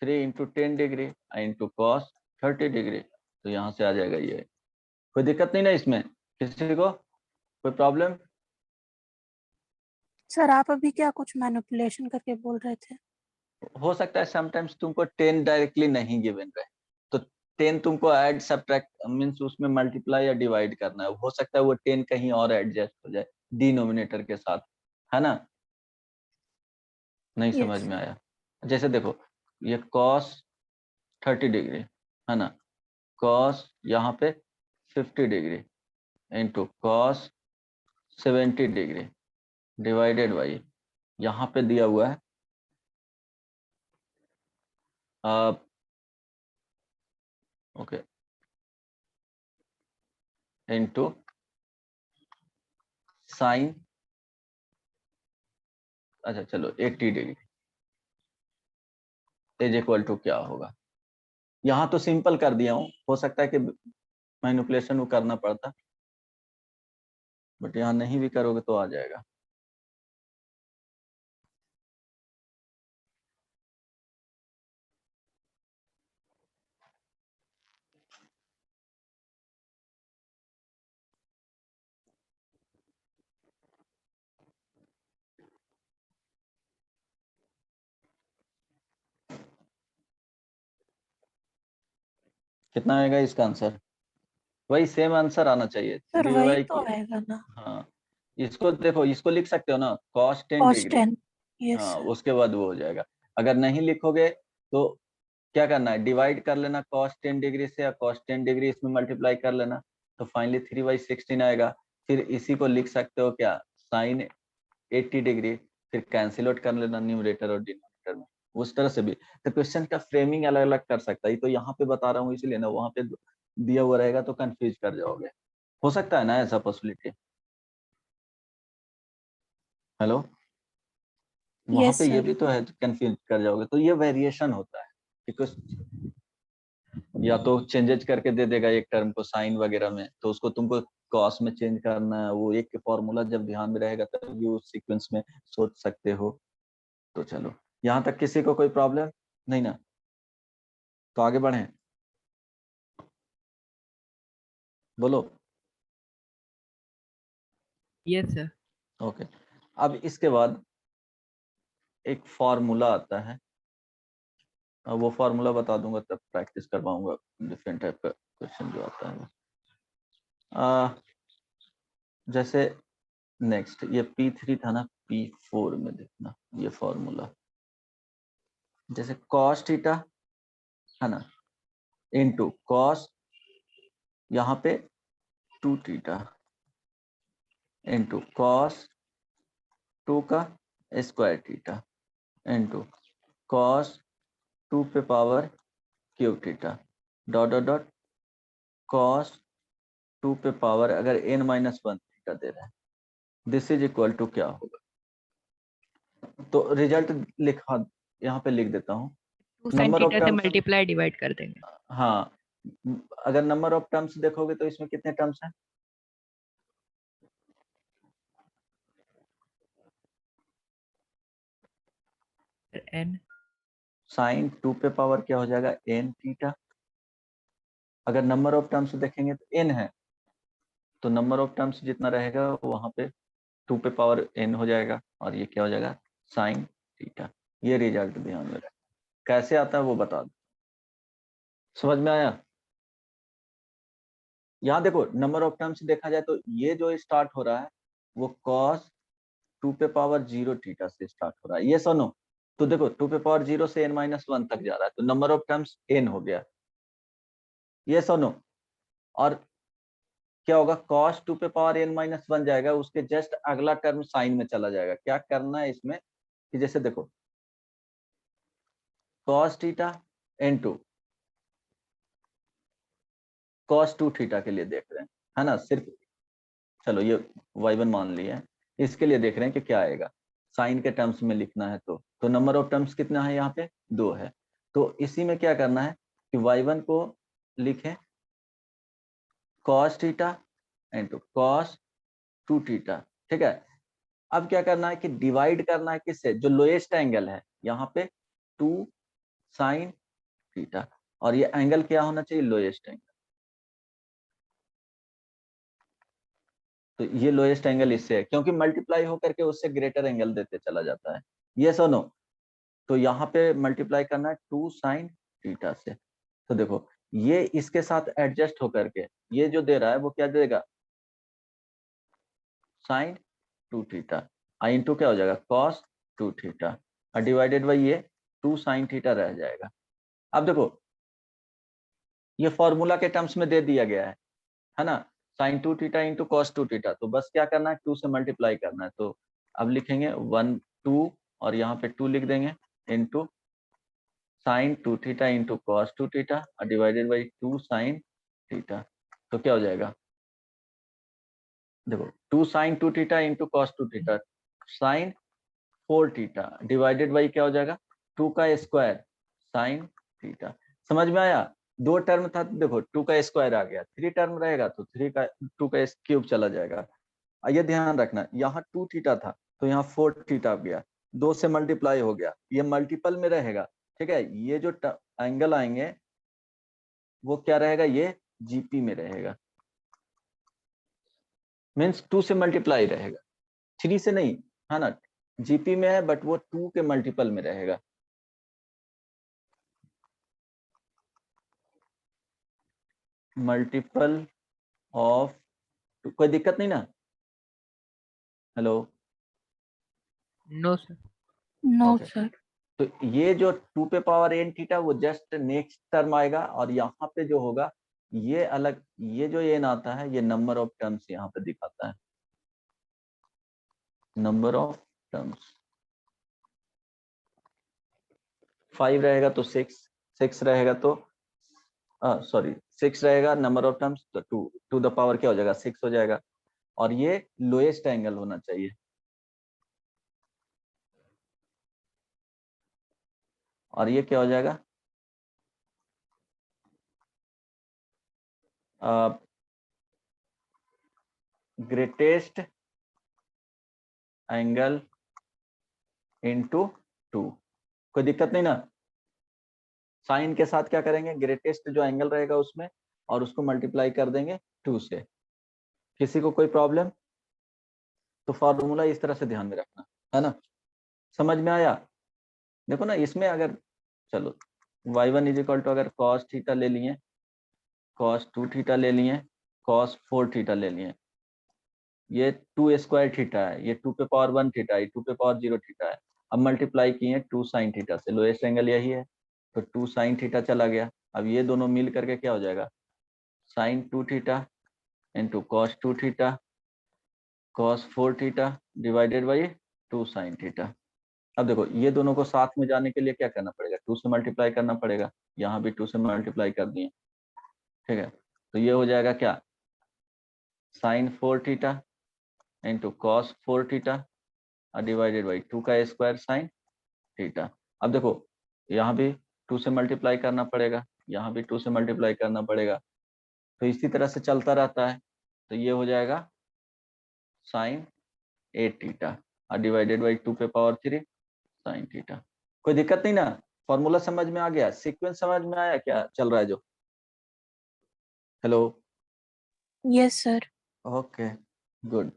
3 into 10 degree into cos 30 degree, तो यहाँ से आ जाएगा ये कोई दिक्कत नहीं ना इसमें, किसी को कोई प्रॉब्लम? सर आप अभी क्या कुछ मैनिपुलेशन करके बोल रहे थे? हो सकता है समटाइम्स तुमको 10 डायरेक्टली नहीं गिवन रहे, तो 10 तुमको ऐड सब्ट्रैक्ट मींस उसमें मल्टीप्लाई या डिवाइड करना है, हो सकता है वो 10 कहीं और एडजस्ट हो जाए डिनोमिनेटर के साथ, है ना? नहीं समझ यस में आया? जैसे देखो ये cos 30 डिग्री है ना, cos यहाँ पे 50 degree into cos 70 degree divided by यहाँ पे दिया हुआ है ओके इंटू साइन, अच्छा चलो 80 डिग्री इज इक्वल टू क्या होगा? यहाँ तो सिंपल कर दिया हूँ, हो सकता है कि मैनिपुलेशन वो करना पड़ता, बट यहाँ नहीं भी करोगे तो आ जाएगा। कितना आएगा इसका आंसर? वही सेम आंसर आना चाहिए, सर डी वही वाई तो की। आएगा ना, हाँ इसको देखो, इसको लिख सकते हो ना cos 10 cos डिग्री, 10। यस हाँ सर। उसके बाद वो हो जाएगा। अगर नहीं लिखोगे तो क्या करना है, डिवाइड कर लेना cos 10 डिग्री से, या cos 10 डिग्री इसमें मल्टीप्लाई कर लेना, तो फाइनली 3/16 आएगा। फिर इसी को लिख सकते हो क्या, sin 80 डिग्री, फिर कैंसिल आउट कर लेना न्यूमरेटर और डिनोमिनेटर में, उस तरह से भी। तो क्वेश्चन का फ्रेमिंग अलग अलग कर सकता है, तो यहाँ पे बता रहा हूँ इसलिए ना, वहां पे दिया हुआ रहेगा तो कंफ्यूज कर जाओगे, हो सकता है ना ऐसा पॉसिबिलिटी। हेलो, वहां यस पे ये सर। भी तो है, कंफ्यूज कर जाओगे, तो ये वेरिएशन होता है कि कुछ या तो चेंजेस करके दे देगा एक टर्म को साइन वगैरह में, तो उसको तुमको कॉस में चेंज करना है, वो एक फॉर्मूला जब ध्यान में रहेगा तभी उस सीक्वेंस में सोच सकते हो। तो चलो यहाँ तक किसी को कोई प्रॉब्लम नहीं ना, तो आगे बढ़े, बोलो। Yes sir. ओके, अब इसके बाद एक फॉर्मूला आता है, अब वो फॉर्मूला बता दूंगा तब प्रैक्टिस कर पाऊंगा डिफरेंट टाइप का क्वेश्चन जो आता है। जैसे नेक्स्ट ये P3 था ना, P4 में देखना ये फॉर्मूला, जैसे cos थीटा है ना इनटू cos यहाँ पे 2 थीटा इनटू cos 2 का स्क्वायर थीटा इनटू cos 2 पे power cube theta dot dot dot cos 2 पे पावर अगर n-1 थीटा दे रहा है, दिस इज इक्वल टू क्या होगा? तो रिजल्ट लिखा यहाँ पे लिख देता हूँ, 2 sin नंबर ऑफ थीटा से टर्म्स, मल्टीप्लाई डिवाइड कर देंगे। हाँ अगर नंबर ऑफ टर्म्स देखोगे तो इसमें कितने टर्म्स हैं? n साइन 2 पे पावर क्या हो जाएगा, n थीटा। अगर नंबर ऑफ टर्म्स देखेंगे तो n है, तो नंबर ऑफ टर्म्स जितना रहेगा वहां पे 2 पे पावर n हो जाएगा, और ये क्या हो जाएगा, साइन थीटा। ये रिजल्ट ध्यान में रखें, कैसे आता है वो बता दो, समझ में आया? यहाँ देखो नंबर ऑफ टर्म्स देखा जाए तो ये जो स्टार्ट हो रहा है वो cos 2 पे पावर 0 थीटा से स्टार्ट हो रहा है, ये सुनो। तो देखो 2 पे पावर 0 से n-1 तक जा रहा है, तो नंबर ऑफ टर्म्स n हो गया, ये सुनो। और क्या होगा, cos 2 पे पावर n-1 जाएगा, उसके जस्ट अगला टर्म साइन में चला जाएगा। क्या करना है इसमें कि जैसे देखो cos theta n2 cos 2 theta के लिए देख रहे हैं, है ना, सिर्फ चलो ये y1 मान लिया है, इसके लिए देख रहे हैं कि क्या आएगा, साइन के टर्म्स में लिखना है तो नंबर ऑफ टर्म्स कितना है यहाँ पे, 2 है। तो इसी में क्या करना है कि y1 को लिखें cos theta into cos 2 theta, ठीक है। अब क्या करना है कि डिवाइड करना है किससे, जो लोएस्ट एंगल है यहाँ पे 2 साइन थीटा, और ये एंगल क्या होना चाहिए, लोएस्ट एंगल। तो ये लोएस्ट एंगल इससे है, क्योंकि मल्टीप्लाई होकर के उससे ग्रेटर एंगल देते चला जाता है। ये सुनो, तो यहाँ पे मल्टीप्लाई करना है 2 sin थीटा से। तो देखो ये इसके साथ एडजस्ट होकर के ये जो दे रहा है वो क्या देगा, sin 2 थीटा, आई इंटू क्या हो जाएगा cos 2 थीटा, और डिवाइडेड बाई ये 2 sin थीटा रह जाएगा। अब देखो ये फॉर्मूला के टर्म्स में दे दिया गया है ना, sin 2 theta into cos 2 theta, तो बस क्या करना है 2 से मल्टीप्लाई करना है। तो अब लिखेंगे 1 2 और यहाँ पे 2 लिख देंगे into sin 2 theta into cos 2 theta और डिवाइडेड बाई 2 sin थीटा। तो क्या हो जाएगा, देखो 2 sin 2 theta into cos 2 theta sin 4 theta divided by क्या हो जाएगा 2 का स्क्वायर sin थीटा। समझ में आया? 2 टर्म था तो देखो 2 का स्क्वायर आ गया, 3 टर्म रहेगा तो 2 का क्यूब चला जाएगा। ये ध्यान रखना, यहाँ 2 थीटा था तो यहाँ 4 थीटा आ गया, 2 से मल्टीप्लाई हो गया, ये मल्टीपल में रहेगा, ठीक है। ये जो एंगल आएंगे वो क्या रहेगा, ये जीपी में रहेगा, मीन्स 2 से मल्टीप्लाई रहेगा, 3 से नहीं, है ना। जीपी में है बट वो 2 के मल्टीपल में रहेगा। मल्टीपल ऑफ, कोई दिक्कत नहीं ना? Hello, no sir. No Okay. Sir. तो ये जो 2 पे पावर n थीटा वो जस्ट नेक्स्ट टर्म आएगा, और यहाँ पे जो होगा ये अलग, ये जो n आता है ये नंबर ऑफ टर्म्स यहाँ पे दिखाता है, नंबर ऑफ टर्म्स। 5 रहेगा तो 6 रहेगा तो सॉरी 6 रहेगा नंबर ऑफ टर्म्स, तो 2 टू द पावर क्या हो जाएगा 6 हो जाएगा, और ये लोएस्ट एंगल होना चाहिए। और ये क्या हो जाएगा, ग्रेटेस्ट एंगल इनटू 2। कोई दिक्कत नहीं ना? साइन के साथ क्या करेंगे, ग्रेटेस्ट जो एंगल रहेगा उसमें और उसको मल्टीप्लाई कर देंगे 2 से। किसी को कोई प्रॉब्लम? तो फॉर्मूला इस तरह से ध्यान में रखना, है ना। समझ में आया? देखो ना इसमें अगर चलो y1 इज इक्वल टू अगर cos थीटा ले लिए, cos 2 थीटा ले लिए, cos 4 थीटा ले लिए, ये 2 स्क्वायर थीटा है, ये 2 पे पावर 1 थीटा है, 2 पे पावर 0 थीटा है। अब मल्टीप्लाई किए 2 sin थीटा से, लोएस्ट एंगल यही है तो 2 sin थीटा चला गया। अब ये दोनों मिल करके क्या हो जाएगा, sin 2 theta into cos 2 theta cos 4 theta divided by 2 sin theta. अब देखो ये दोनों को साथ में जाने के लिए क्या करना पड़ेगा, 2 से मल्टीप्लाई करना पड़ेगा, यहाँ भी 2 से मल्टीप्लाई कर दिए, ठीक है। तो ये हो जाएगा क्या, sin 4 theta into cos 4 theta divided by 2 का स्क्वायर sin थीटा। अब देखो यहाँ भी 2 से मल्टीप्लाई करना पड़ेगा, यहाँ भी 2 से मल्टीप्लाई करना पड़ेगा, तो इसी तरह से चलता रहता है। तो ये हो जाएगा sin 8 थीटा डिवाइडेड बाई 2 पे पावर 3 sin थीटा। कोई दिक्कत नहीं ना? फॉर्मूला समझ में आ गया? सीक्वेंस समझ में आया क्या चल रहा है जो? Hello, yes sir. Okay good.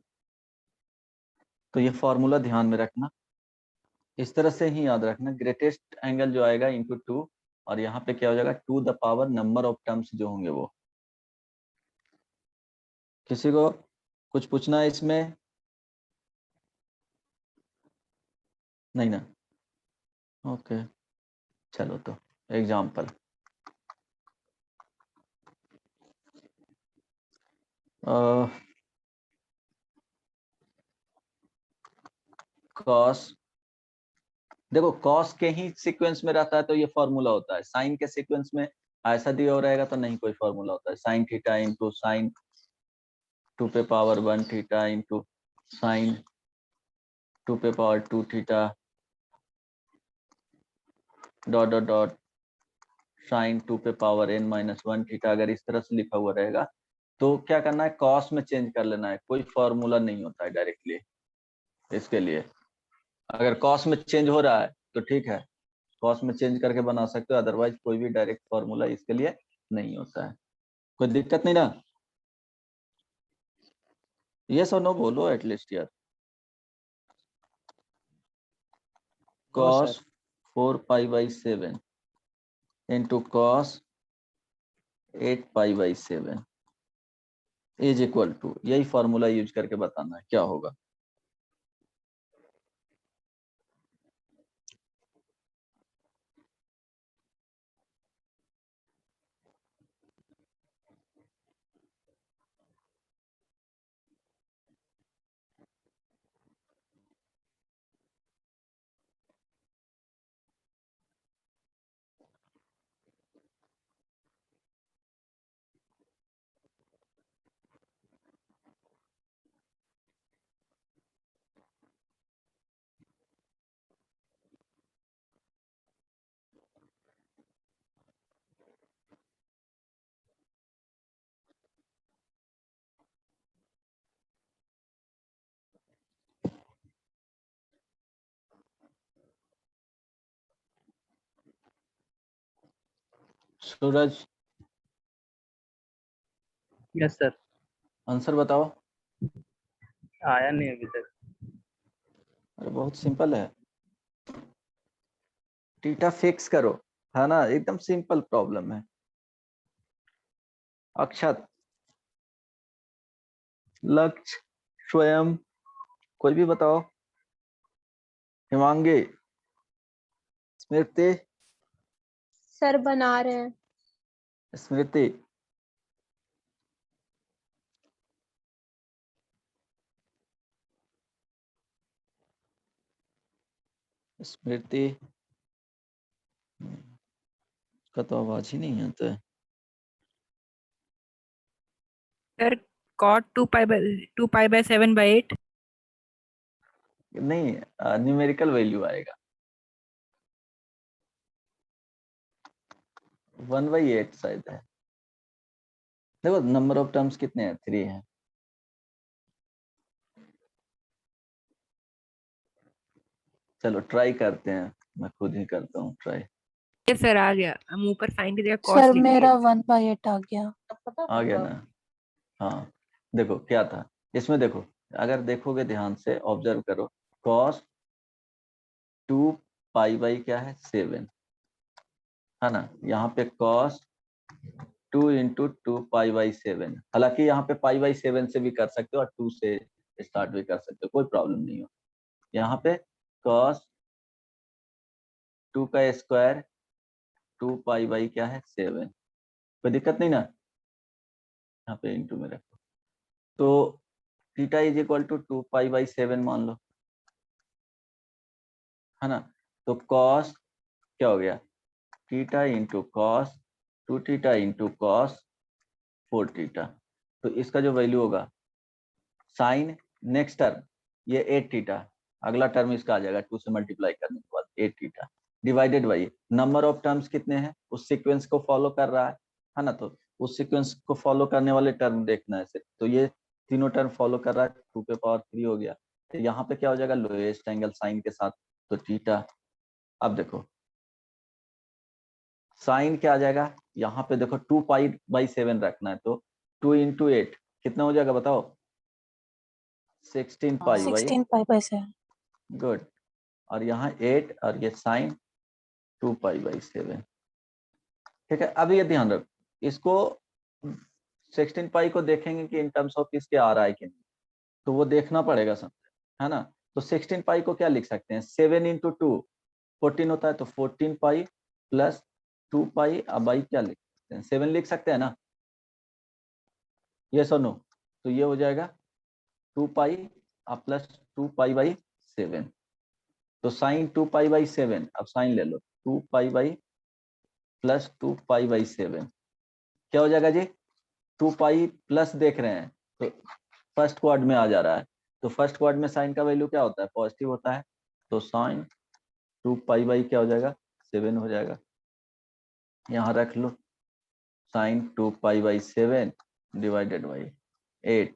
तो ये फॉर्मूला ध्यान में रखना, इस तरह से ही याद रखना, ग्रेटेस्ट एंगल जो आएगा इंटू 2 और यहाँ पे क्या हो जाएगा 2 the power number of terms जो होंगे वो। किसी को कुछ पूछना है इसमें? नहीं ना? ओके चलो, तो एग्जाम्पल कॉस, देखो कॉस के ही सीक्वेंस में रहता है तो ये फॉर्मूला होता है, साइन के सीक्वेंस में ऐसा दिया हो रहेगा तो नहीं कोई फॉर्मूला होता है। साइन थीटा इंटू साइन 2 पे पावर 1 थीटा इंटू साइन 2 पे power 2 theta dot dot dot sine 2 पे पावर n माइनस 1 थीटा। अगर इस तरह से लिखा हुआ रहेगा तो क्या करना है, कॉस में चेंज कर लेना है, कोई फॉर्मूला नहीं होता है डायरेक्टली इसके लिए। अगर कॉस में चेंज हो रहा है तो ठीक है, कॉस में चेंज करके बना सकते हो, अदरवाइज कोई भी डायरेक्ट फॉर्मूला इसके लिए नहीं होता है। कोई दिक्कत नहीं ना? यस और नो बोलो एटलीस्ट यार। No, cos sir. 4 pi by 7 into cos 8 pi by 7 is equal to, यही फॉर्मूला यूज करके बताना है क्या होगा। सूरज यस सर। आंसर बताओ। आया नहीं अभी तक। अरे बहुत सिंपल है, थीटा फिक्स करो, है ना, एकदम सिंपल प्रॉब्लम है। अक्षत, लक्ष्य, स्वयं, कोई भी बताओ। हिमांगी, स्मृति, सर बना रहे हैं। स्मृति, स्मृति का तो आवाज ही नहीं आता है। Sir cot 2 pi by 7 by 8। नहीं, न्यूमेरिकल वैल्यू आएगा 1/8 शायद है। देखो नंबर ऑफ टर्म्स कितने हैं, 3 हैं। चलो ट्राई करते हैं, मैं खुद ही करता हूँ ट्राई। ये सर आ गया, हम ऊपर साइन की जगह cos सर लिख मेरा 1/8 आ गया। आ गया ना। हाँ देखो क्या था इसमें, देखो अगर देखोगे ध्यान से ऑब्जर्व करो, cos 2 पाई बाई क्या है 7, है ना, यहाँ पे cos 2 इंटू 2 पाई बाई 7, हालांकि यहाँ पे पाई बाई 7 से भी कर सकते हो और 2 से स्टार्ट भी कर सकते हो, कोई प्रॉब्लम नहीं हो। यहाँ पे cos 2 का स्क्वायर 2 पाई बाई क्या है 7, कोई दिक्कत नहीं ना, यहाँ पे इंटू में रखो। तो theta is equal to 2 pi by 7 मान लो, है ना। तो cos क्या हो गया, theta into cos 2 theta into cos 4 theta. तो इसका जो वैल्यू होगा साइन, नेक्स्ट टर्म ये 8 थीटा, अगला टर्म इसका आ जाएगा 2 से मल्टीप्लाई करने के बाद 8 theta divided by number of terms कितने हैं, उस सीक्वेंस को फॉलो कर रहा है ना। तो उस सीक्वेंस को फॉलो करने वाले टर्म देखना है, तो ये तीनों टर्म फॉलो कर रहा है, 2 पे पावर 3 हो गया। तो यहाँ पे क्या हो जाएगा, लोएस्ट एंगल साइन के साथ, तो थीटा। अब देखो साइन क्या आ जाएगा, यहाँ पे देखो 2 पाई बाई 7 रखना है, तो 2 इंटू 8 कितना हो जाएगा बताओ, 16 pi by, 16 pi by 7। Good. और यहाँ 8 और ये साइन 2 पाई बाई 7, ठीक है। अब ये ध्यान रखो, इसको 16 पाई को देखेंगे कि इन टर्म्स ऑफ इसके आ रहा है कि नहीं, तो वो देखना पड़ेगा सब, है ना। तो 16 पाई को क्या लिख सकते हैं, 7 इंटू 2 14 होता है, तो 14 पाई प्लस 2 पाई, अब बाई क्या लिख सकते हैं, 7 लिख सकते हैं ना, यस और नो। तो ये हो जाएगा 2 पाई प्लस 2 पाई बाई 7, तो साइन 2 पाई बाई 7, अब साइन ले लो 2 pi by plus 2 pi by 7, क्या हो जाएगा जी, 2 पाई प्लस देख रहे हैं तो फर्स्ट क्वाड में आ जा रहा है, तो फर्स्ट क्वाड में साइन का वैल्यू क्या होता है, पॉजिटिव होता है, तो साइन 2 पाई बाई क्या हो जाएगा 7 हो जाएगा। यहाँ रख लो sine 2 pi by 7 divided by 8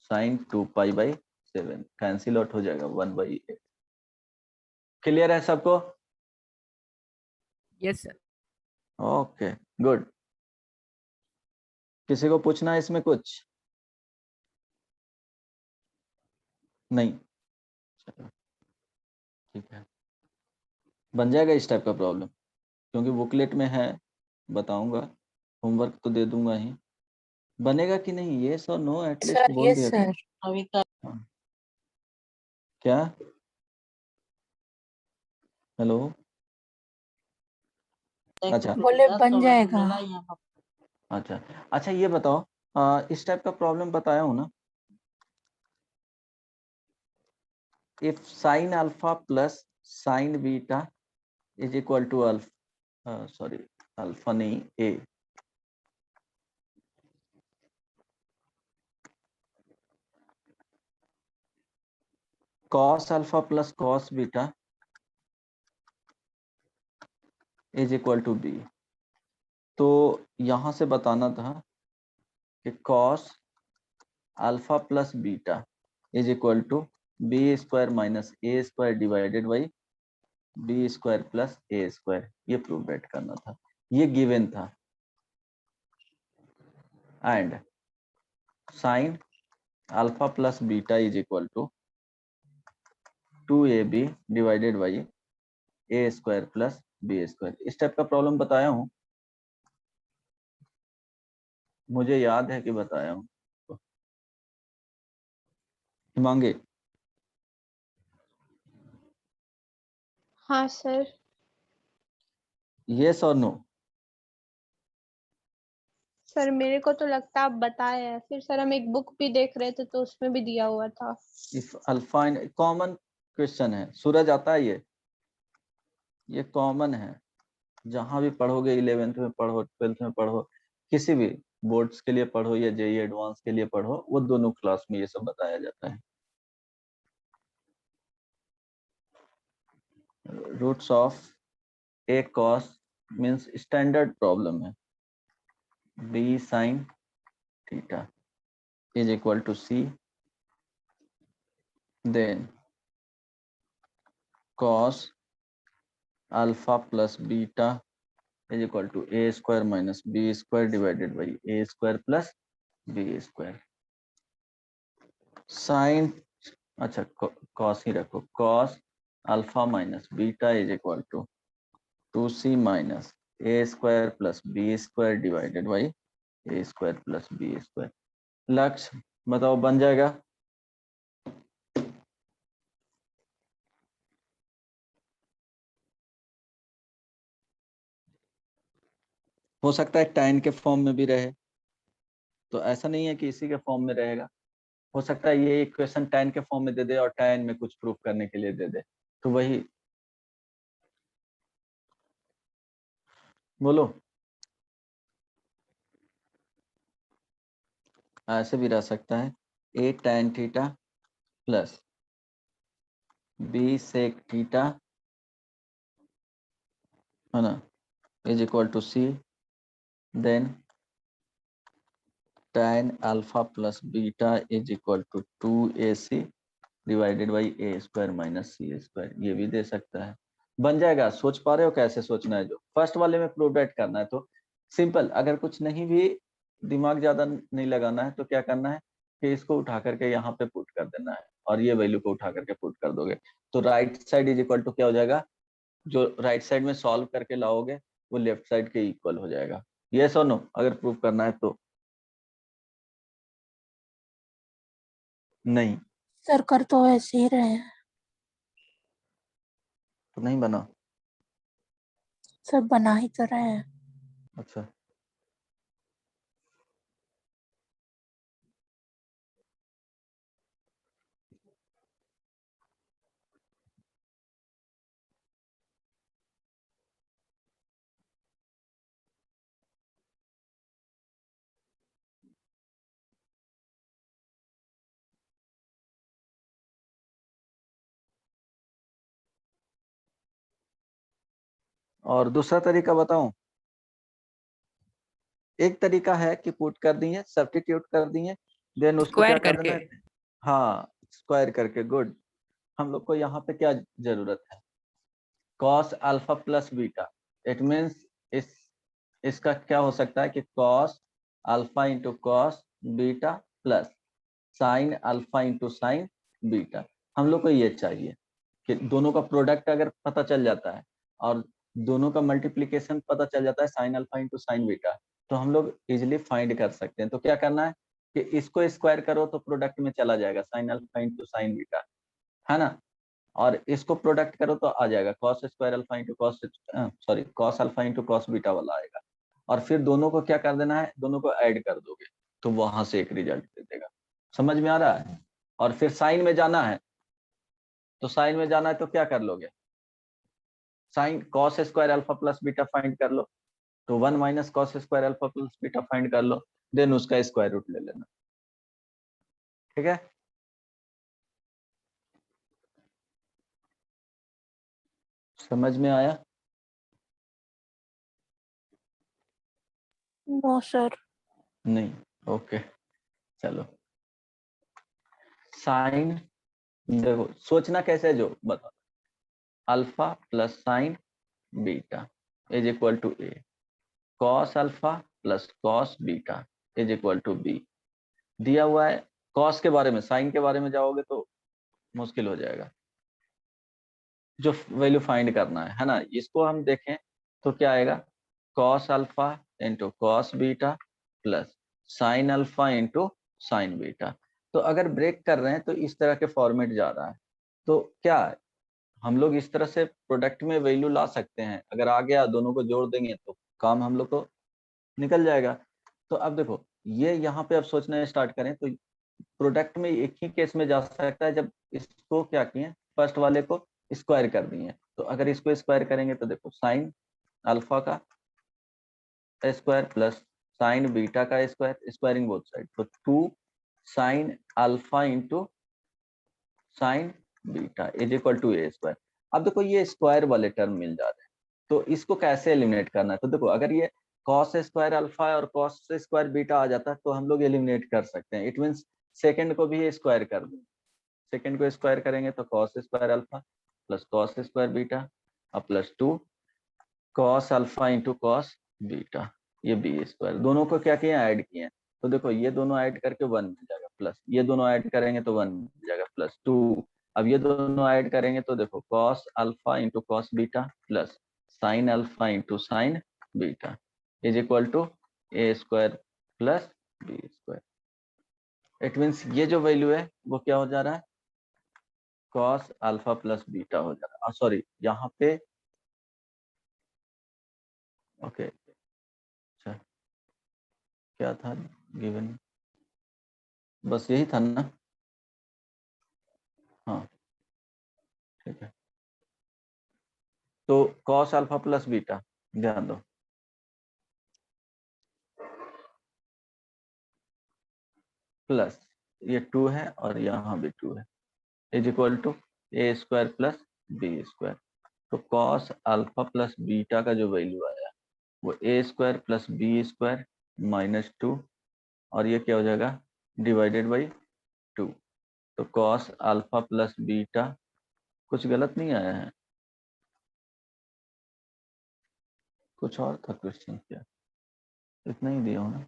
sine 2 pi by 7, cancel out हो जाएगा 1/8। क्लियर है सबको? Yes sir. Okay good. किसी को पूछना है इसमें कुछ? नहीं, चलो ठीक है, बन जाएगा इस टाइप का प्रॉब्लम, क्योंकि बुकलेट में है, बताऊंगा, होमवर्क तो दे दूंगा ही, बनेगा कि नहीं ये सर नो एटलीस्ट सर बोल यस दिया सर। हाँ। क्या, हेलो, अच्छा बोले बन जाएगा। अच्छा अच्छा, ये बताओ, इस टाइप का प्रॉब्लम बताया हूँ ना, if sine alpha plus sine beta is equal to alpha, sorry alpha नहीं a, cos alpha plus cos beta is equal to b, तो यहां से बताना था कि cos alpha plus beta is equal to b square minus a square divided by b square plus a square, ये prove करना था, ये गिवन था, and sine alpha plus beta is equal to 2ab divided by a square plus b square, इस type का problem बताया हूँ, मुझे याद है कि बताया हूँ, हिमांगी हाँ सर। यस और नो, सर मेरे को तो लगता है आप बताए हैं, फिर सर हम एक बुक भी देख रहे थे तो उसमें भी दिया हुआ था। इफ अल्फा, कॉमन क्वेश्चन है, सूरज आता है ये कॉमन है, जहां भी पढ़ोगे, 11th में पढ़ो, 12th में पढ़ो, किसी भी बोर्ड्स के लिए पढ़ो या जेई एडवांस के लिए पढ़ो, वो दोनों क्लास में ये सब बताया जाता है। Roots of a cos means standard problem है, b sine theta is equal to c, then cos alpha plus beta is equal to a square minus b square divided by a square plus b square, sine, अच्छा cos ही रखो, cos alpha minus beta is equal to 2c minus a square plus b square divided by a square plus b square, Lakshya बताओ बन जाएगा, हो सकता है tan के फॉर्म में भी रहे, तो ऐसा नहीं है कि इसी के फॉर्म में रहेगा, हो सकता है ये इक्वेशन tan के फॉर्म में दे दे और tan में कुछ प्रूफ करने के लिए दे दे, तो वही बोलो, ऐसे भी रह सकता है, a tan theta plus b sec theta, है ना, is equal to c, then tan alpha plus beta is equal to 2ac divided by a square minus c square, ये भी दे सकता है, बन जाएगा। सोच पा रहे हो कैसे सोचना है, जो फर्स्ट वाले में प्रूव करना है तो सिंपल, अगर कुछ नहीं भी दिमाग ज्यादा नहीं लगाना है तो क्या करना है कि इसको उठा करके यहाँ पे पुट कर देना है, और ये वैल्यू को उठा करके पुट कर दोगे, तो right side is equal to क्या हो जाएगा, जो राइट साइड में सॉल्व करके लाओगे वो लेफ्ट साइड के इक्वल हो जाएगा, यस और नो, अगर प्रूव करना है तो, नहीं सर कर तो ऐसे ही रहे हैं। तो नहीं बना, सर बना ही तो रहे हैं। अच्छा और दूसरा तरीका बताऊं, एक तरीका है कि पुट कर दिए, सब्स्टिट्यूट कर दिए, देन उसको क्या स्क्वायर कर करके। देना है, हाँ स्क्वायर करके, गुड, हम लोग को यहाँ पे क्या जरूरत है, cos alpha plus beta, it means इसका क्या हो सकता है कि cos alpha into cos beta plus sine alpha into sine beta. हम लोग को ये चाहिए कि दोनों का प्रोडक्ट अगर पता चल जाता है और दोनों का मल्टीप्लीकेशन पता चल जाता है sign alpha into sine beta, तो हम लोग इजिली फाइंड कर सकते हैं। तो क्या करना है कि इसको स्क्वायर करो तो प्रोडक्ट में चला जाएगा sign alpha into sine beta, है ना, और इसको प्रोडक्ट करो तो आ जाएगा cos square alpha into cos, sorry cos alpha into cos beta वाला आएगा। और फिर दोनों को क्या कर देना है, दोनों को ऐड कर दोगे तो वहां से एक रिजल्ट दे देगा। समझ में आ रहा है? और फिर साइन में जाना है, तो साइन में जाना है तो क्या कर लोगे, sine cos square alpha plus beta find कर लो, तो 1 minus cos square alpha plus beta find कर लो, देन उसका स्क्वायर रूट ले लेना। ठीक है, समझ में आया? No sir. नहीं, ओके चलो। साइन, देखो सोचना कैसे है जो बताओ, alpha plus sine beta is equal to a, cos alpha plus cos beta is equal to b. दिया हुआ है कॉस के बारे में, साइन के बारे में जाओगे तो मुश्किल हो जाएगा, जो वैल्यू फाइंड करना है ना। इसको हम देखें तो क्या आएगा, cos alpha into cos beta plus sine alpha into sine beta. तो अगर ब्रेक कर रहे हैं तो इस तरह के फॉर्मेट जा रहा है, तो क्या है, हम लोग इस तरह से प्रोडक्ट में वैल्यू ला सकते हैं। अगर आ गया दोनों को जोड़ देंगे तो काम हम लोग को निकल जाएगा। तो अब देखो ये यहाँ पे अब सोचना स्टार्ट करें तो प्रोडक्ट में एक ही केस में जा सकता है जब इसको क्या किए, फर्स्ट वाले को स्क्वायर कर दिए। तो अगर इसको स्क्वायर करेंगे तो देखो साइन अल्फा का स्क्वायर प्लस साइन बीटा का स्क्वायर, स्क्वायरिंग बोथ साइड, तो 2 sine alpha into sine beta is equal to a square. अब देखो ये स्क्वायर वाले टर्म मिल जा रहे हैं, तो इसको कैसे एलिमिनेट करना है। तो देखो अगर ये कॉस स्क्वायर अल्फा और कॉस स्क्वायर बीटा आ जाता है तो हम लोग एलिमिनेट कर सकते हैं। इट मींस सेकंड को भी स्क्वायर कर दो, सेकंड को स्क्वायर करेंगे तो cos square alpha plus cos square beta और plus 2 cos alpha into cos beta, ये बी स्क्वायर। दोनों को क्या किया, ऐड किए। तो देखो ये दोनों ऐड करके 1 मिल जाएगा, प्लस ये दोनों ऐड करेंगे तो 1 मिल जाएगा प्लस 2। अब ये दोनों ऐड करेंगे तो देखो cos alpha into cos beta plus sine alpha into sine beta is equal to a square plus b square. It means ये जो वैल्यू है वो क्या हो जा रहा है, कॉस अल्फा प्लस बीटा हो जा रहा है। सॉरी यहाँ पे ओके, अच्छा क्या था गिवन, बस यही था ना, हाँ ठीक है। तो कॉस अल्फा प्लस बीटा ध्यान दो, प्लस ये 2 है और यहाँ भी 2 है is equal to a square plus b square. तो कॉस अल्फा प्लस बीटा का जो वैल्यू आया वो a square plus b square minus 2 और ये क्या हो जाएगा डिवाइडेड बाई 2। तो कॉस अल्फा प्लस बीटा, कुछ गलत नहीं आया है, कुछ और था क्वेश्चन, क्या इतना ही दिया हो ना,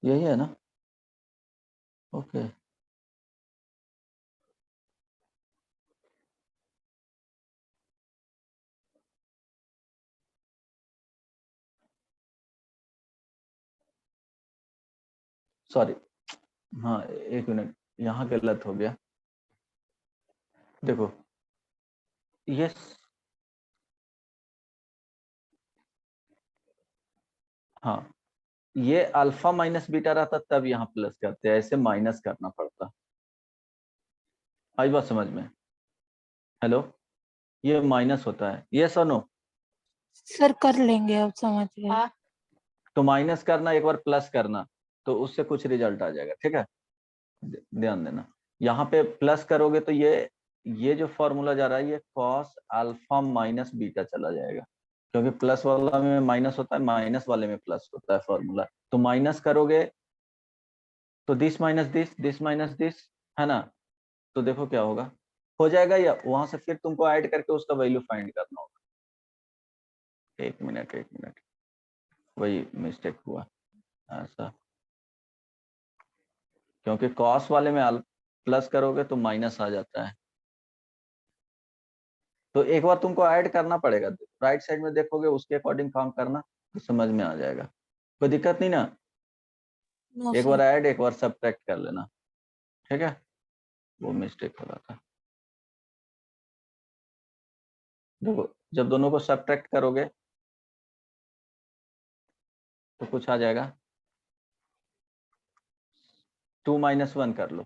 यही है ना, ओके सॉरी, हाँ एक मिनट यहाँ गलत हो गया। देखो ये हाँ ये अल्फा माइनस बीटा रहता तब यहाँ प्लस करते हैं, ऐसे माइनस करना पड़ता। आई बात समझ में? हेलो, ये माइनस होता है, ये नो, सर कर लेंगे, अब समझ गए। तो माइनस करना एक बार प्लस करना तो उससे कुछ रिजल्ट आ जाएगा। ठीक है, ध्यान देना, यहाँ पे प्लस करोगे तो ये जो फॉर्मूला जा रहा है ये कॉस अल्फा माइनस बीटा चला जाएगा, क्योंकि प्लस वाला में माइनस होता है, माइनस वाले में प्लस होता है फॉर्मूला। तो माइनस करोगे तो दिस माइनस दिस, है ना, तो देखो क्या होगा, हो जाएगा, या वहां से फिर तुमको ऐड करके उसका वैल्यू फाइंड करना होगा। एक मिनट वही मिस्टेक हुआ ऐसा, क्योंकि कॉस वाले में प्लस करोगे तो माइनस आ जाता है। तो एक बार तुमको ऐड करना पड़ेगा, राइट साइड में देखोगे उसके अकॉर्डिंग काम करना तो समझ में आ जाएगा, कोई दिक्कत नहीं ना। नो एक सर। बार ऐड एक बार सब्ट्रैक्ट कर लेना, ठीक है, वो मिस्टेक हो रहा था। देखो जब दोनों को सब्ट्रैक्ट करोगे तो कुछ आ जाएगा, 2 - 1 कर लो,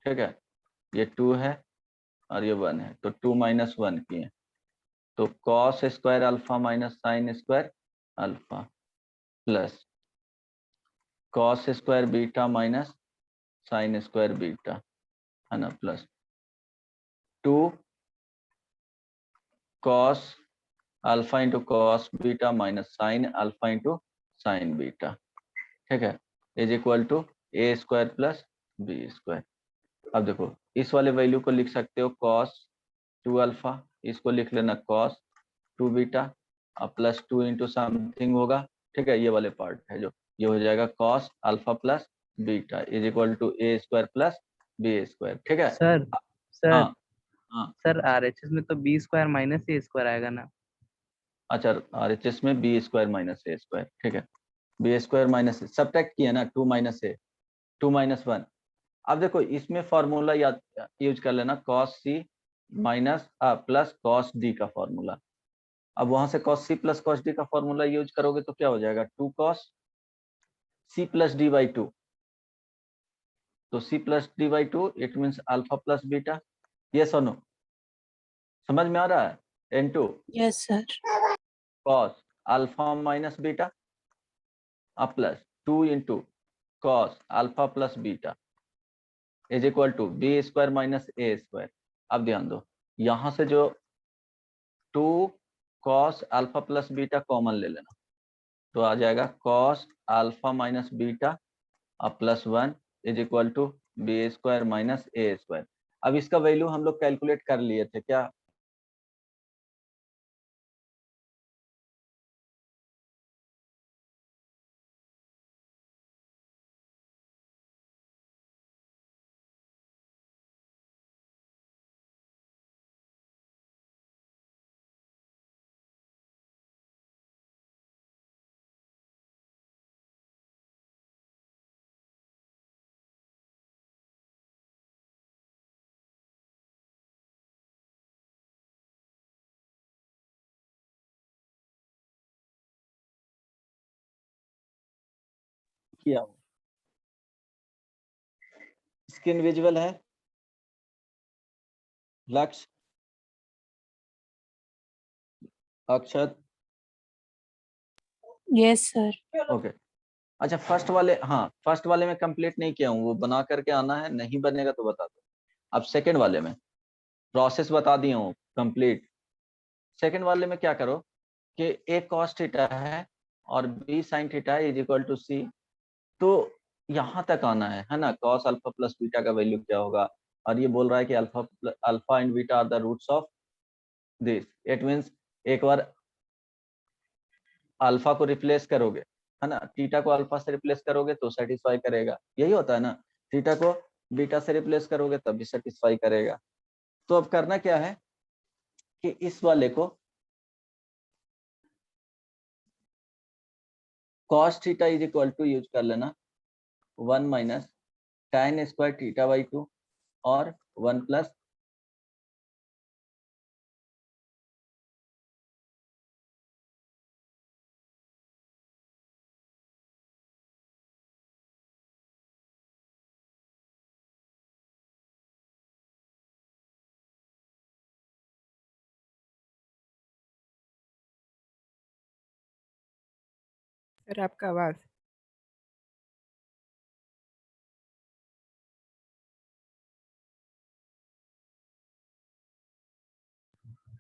ठीक है, ये 2 है और ये 1 है, तो 2 - 1 किए तो cos square alpha minus sine square alpha plus cos square beta minus sine square beta, है ना, plus 2 cos alpha into cos beta minus sine alpha into sine beta, ठीक है, is equal to a square plus b square. अब देखो इस वाले value को लिख सकते हो cos 2 अल्फा, इसको लिख लेना cos 2 बीटा और प्लस 2 इंटू समथिंग होगा, ठीक है, ये वाले पार्ट है जो ये हो जाएगा cos alpha plus beta is equal to a square plus b square, ठीक है। सर सर हाँ हाँ, सर आरएचएस में तो B square minus a square आएगा ना। अच्छा RHS में B square minus a square, ठीक है, बी स्क्वायर माइनस सब्ट्रैक्ट किया ना, 2 - ए 2 - 1। अब देखो इसमें फॉर्मूला याद यूज कर लेना, cos c minus plus cos d का फॉर्मूला। अब वहां से cos c plus cos d का फॉर्मूला यूज करोगे तो क्या हो जाएगा, 2 cos c plus d by 2, तो c plus d by 2 it means alpha plus beta, yes और नो, समझ में आ रहा है, n2 yes sir. cos alpha minus beta अब plus 2 into cos alpha plus beta is equal to b square minus a square. अब ध्यान दो यहाँ से जो 2 cos alpha plus beta common ले लेना, तो आ जाएगा cos अल्फा माइनस बीटा अब plus 1 is equal to b square minus a square. अब इसका वैल्यू हम लोग कैलकुलेट कर लिए थे क्या, किया स्क्रीन विजुअल है लक्ष्य अक्षत, यस सर। ओके। अच्छा फर्स्ट वाले, हाँ फर्स्ट वाले में कंप्लीट नहीं किया हूँ, वो बना करके आना है, नहीं बनेगा तो बता दो। अब सेकंड वाले में प्रोसेस बता दिया हूँ कंप्लीट। सेकंड वाले में क्या करो कि ए cos थीटा है और b sin theta is equal to c, तो यहाँ तक आना है ना, cos अल्फा प्लस बीटा का वैल्यू क्या होगा, और ये बोल रहा है कि alpha and beta are the roots of this, it means एक बार अल्फा को रिप्लेस करोगे, है ना, थीटा को अल्फा से रिप्लेस करोगे तो सेटिस्फाई करेगा, यही होता है ना, थीटा को बीटा से रिप्लेस करोगे तब भी सेटिस्फाई करेगा। तो अब करना क्या है कि इस वाले को cos theta is equal to use कर लेना 1 minus tan square theta by 2 और 1 प्लस सर आपका आवाज।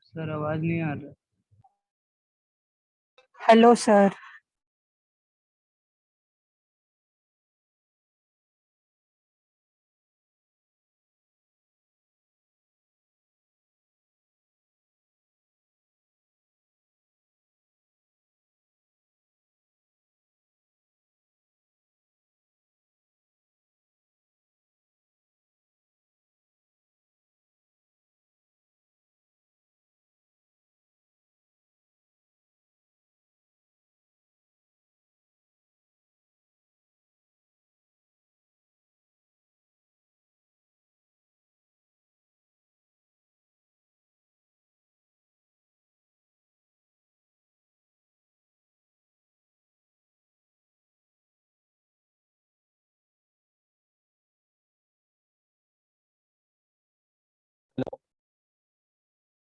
सर आवाज नहीं आ रहा। Hello sir.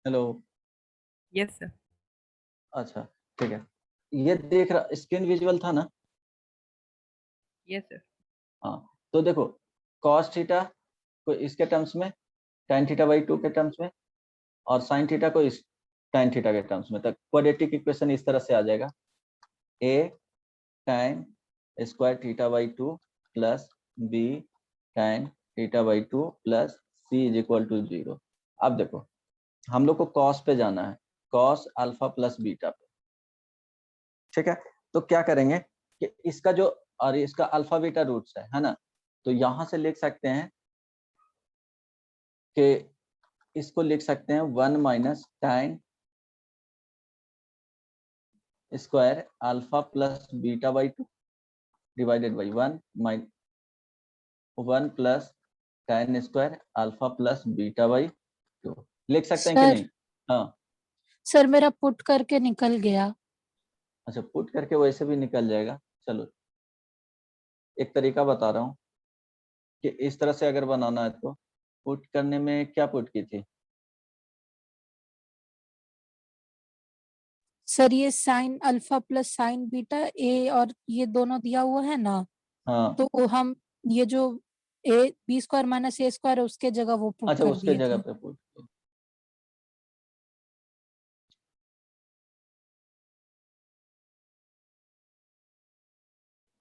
Hello, Yes, sir. अच्छा ठीक है, ये देख रहा स्क्रीन विजुअल था ना? Yes, sir. हाँ, तो देखो cos थीटा को इसके टर्म्स में, tan थीटा बाई 2 के टर्म्स में, और sin थीटा को इस tan थीटा के टर्म्स में, तक क्वाड्रेटिक इक्वेशन इस तरह से आ जाएगा, a tan square theta by 2 plus b tan theta by 2 plus c is equal to 0। अब देखो हम लोग को cos पे जाना है, cos अल्फा प्लस बीटा पे, ठीक है। तो क्या करेंगे कि इसका जो और इसका अल्फा बीटा रूट्स है ना, तो यहां से लिख सकते हैं कि इसको लिख सकते हैं 1 minus tan square alpha plus beta by 2 divided by 1 plus tan square alpha plus beta by 2 लिख सकते हैं कि सर नहीं? हाँ, सर मेरा पुट करके निकल गया। अच्छा पुट करके वैसे भी निकल जाएगा। चलो एक तरीका बता रहा हूँ कि इस तरह से अगर बनाना है तो पुट करने में क्या पुट की थी? सर ये sign alpha plus sine beta A और ये दोनों दिया हुआ है ना, हाँ, तो हम ये जो a b square minus a square है उसके जगह वो पुट अच्छा कर उसके दिए जगह थे। पे पुट की।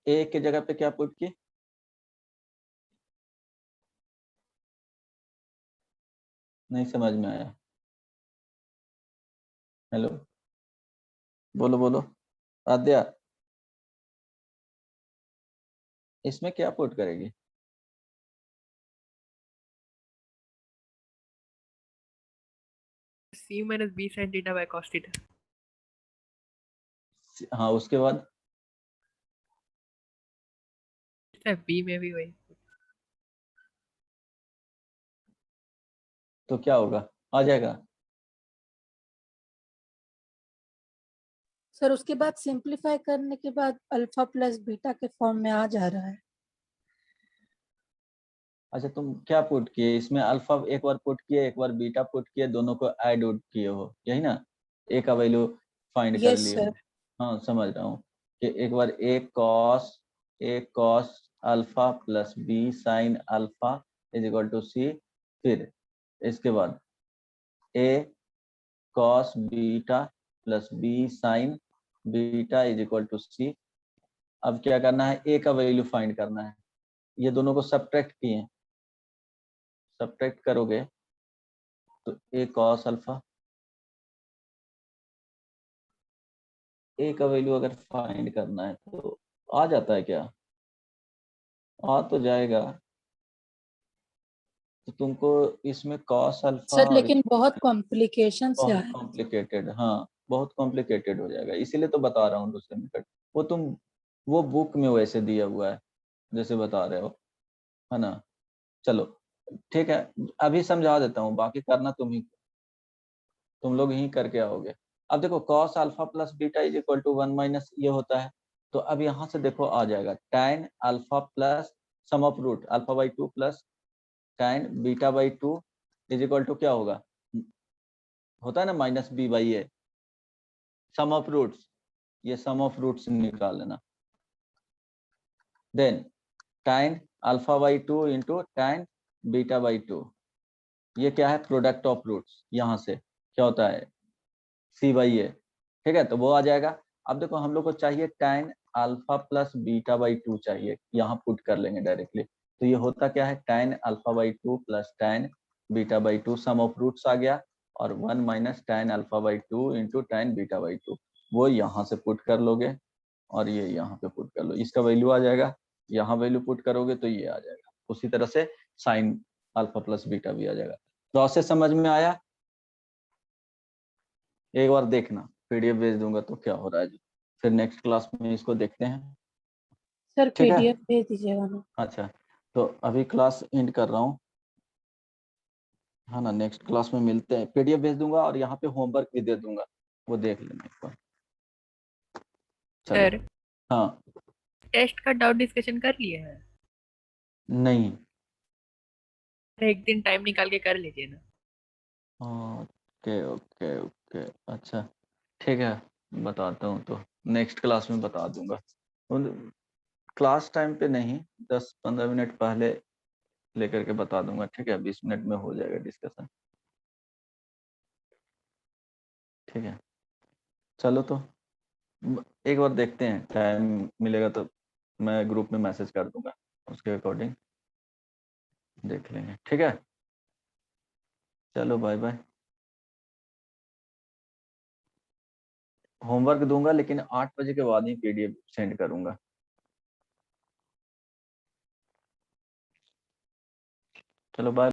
ए के जगह पे क्या पुट की? नहीं समझ में आया। हेलो, बोलो बोलो आद्या, इसमें क्या पुट करेगी? C minus B sin theta by cos theta. हाँ उसके बाद Sir, B में भी वही. तो क्या होगा, आ जाएगा? सर उसके बाद सिंपलीफाई करने के बाद अल्फा प्लस बीटा के फॉर्म में आ जा रहा है। अच्छा तुम क्या पुट किए इसमें? अल्फा एक बार पुट किए, एक बार बीटा पुट किए, दोनों को ऐड उड किए हो, यही ना? ए का वैल्यू फाइंड कर यस लिए हो। सर। हाँ समझ रहा हूँ कि एक बार a cos alpha plus b sine alpha is equal to c, फिर इसके बाद a cos beta plus b sine beta is equal to c. अब क्या करना है, ए का वैल्यू फाइंड करना है। ये दोनों को सब्ट्रैक्ट किए, सब्ट्रैक्ट करोगे तो ए कॉस अल्फा, ए का वैल्यू अगर फाइंड करना है तो आ जाता है क्या? आ तो जाएगा। तो तुमको इसमें कॉस अल्फा सर और लेकिन बहुत कॉम्प्लिकेशन से बहुत आया। कॉम्प्लिकेटेड, हाँ बहुत कॉम्प्लिकेटेड हो जाएगा, इसीलिए तो बता रहा हूँ दूसरे मेथड। वो तुम वो बुक में वैसे दिया हुआ है जैसे बता रहे हो, है ना? चलो ठीक है, अभी समझा देता हूँ, बाकी करना तुम लोग ही करके आओगे। अब देखो cos alpha plus beta is equal to 1 minus ये होता है, तो अब यहाँ से देखो आ जाएगा tan alpha plus sum of root alpha by 2 plus tan beta by 2 is equal to क्या होगा, होता है ना minus b by a, sum of roots, ये सम ऑफ रूट्स निकाल लेना। Then tan alpha by 2 into tan beta by 2, ये क्या है, प्रोडक्ट ऑफ रूट्स, यहाँ से क्या होता है सी बाई ए, ठीक है, तो वो आ जाएगा। अब देखो हम लोग को चाहिए tan alpha plus beta by 2 चाहिए, यहाँ पुट कर लेंगे डायरेक्टली। तो ये होता क्या है, tan alpha by 2 plus tan beta by 2, sum of roots आ गया, और 1 minus tan alpha by 2 into tan beta by 2, वो यहाँ से पुट कर लोगे और ये यहाँ पे पुट कर लो, इसका वैल्यू आ जाएगा। यहाँ वैल्यू पुट करोगे तो ये आ जाएगा। उसी तरह से साइन अल्फा प्लस बीटा भी आ जाएगा। प्रोसेस समझ में आया? एक बार देखना, पीडीएफ भेज दूंगा तो क्या हो रहा है, फिर नेक्स्ट क्लास में इसको देखते हैं। सर ठीक है, पीडीएफ भेज दीजिएगा ना। अच्छा तो अभी क्लास एंड कर रहा हूँ, है ना? नेक्स्ट क्लास में मिलते हैं, पीडीएफ भेज दूंगा और यहाँ पे होमवर्क भी दे दूंगा, वो देख लेना एक बार। चलो, Sir, हाँ टेस्ट का डाउट डिस्कशन कर लिया है. नहीं, एक दिन टाइम निकाल के कर लीजिए ना. ओके ओके ओके, अच्छा ठीक है, बताता हूँ तो नेक्स्ट क्लास में बता दूंगा। क्लास टाइम पे नहीं, 10-15 मिनट पहले लेकर के बता दूंगा, ठीक है, 20 मिनट में हो जाएगा डिस्कशन, ठीक है। चलो तो एक बार देखते हैं, टाइम मिलेगा तो मैं ग्रुप में मैसेज कर दूंगा, उसके अकॉर्डिंग देख लेंगे, ठीक है। चलो बाय बाय। होमवर्क दूंगा लेकिन 8 बजे के बाद ही पीडीएफ सेंड करूंगा। चलो बाय।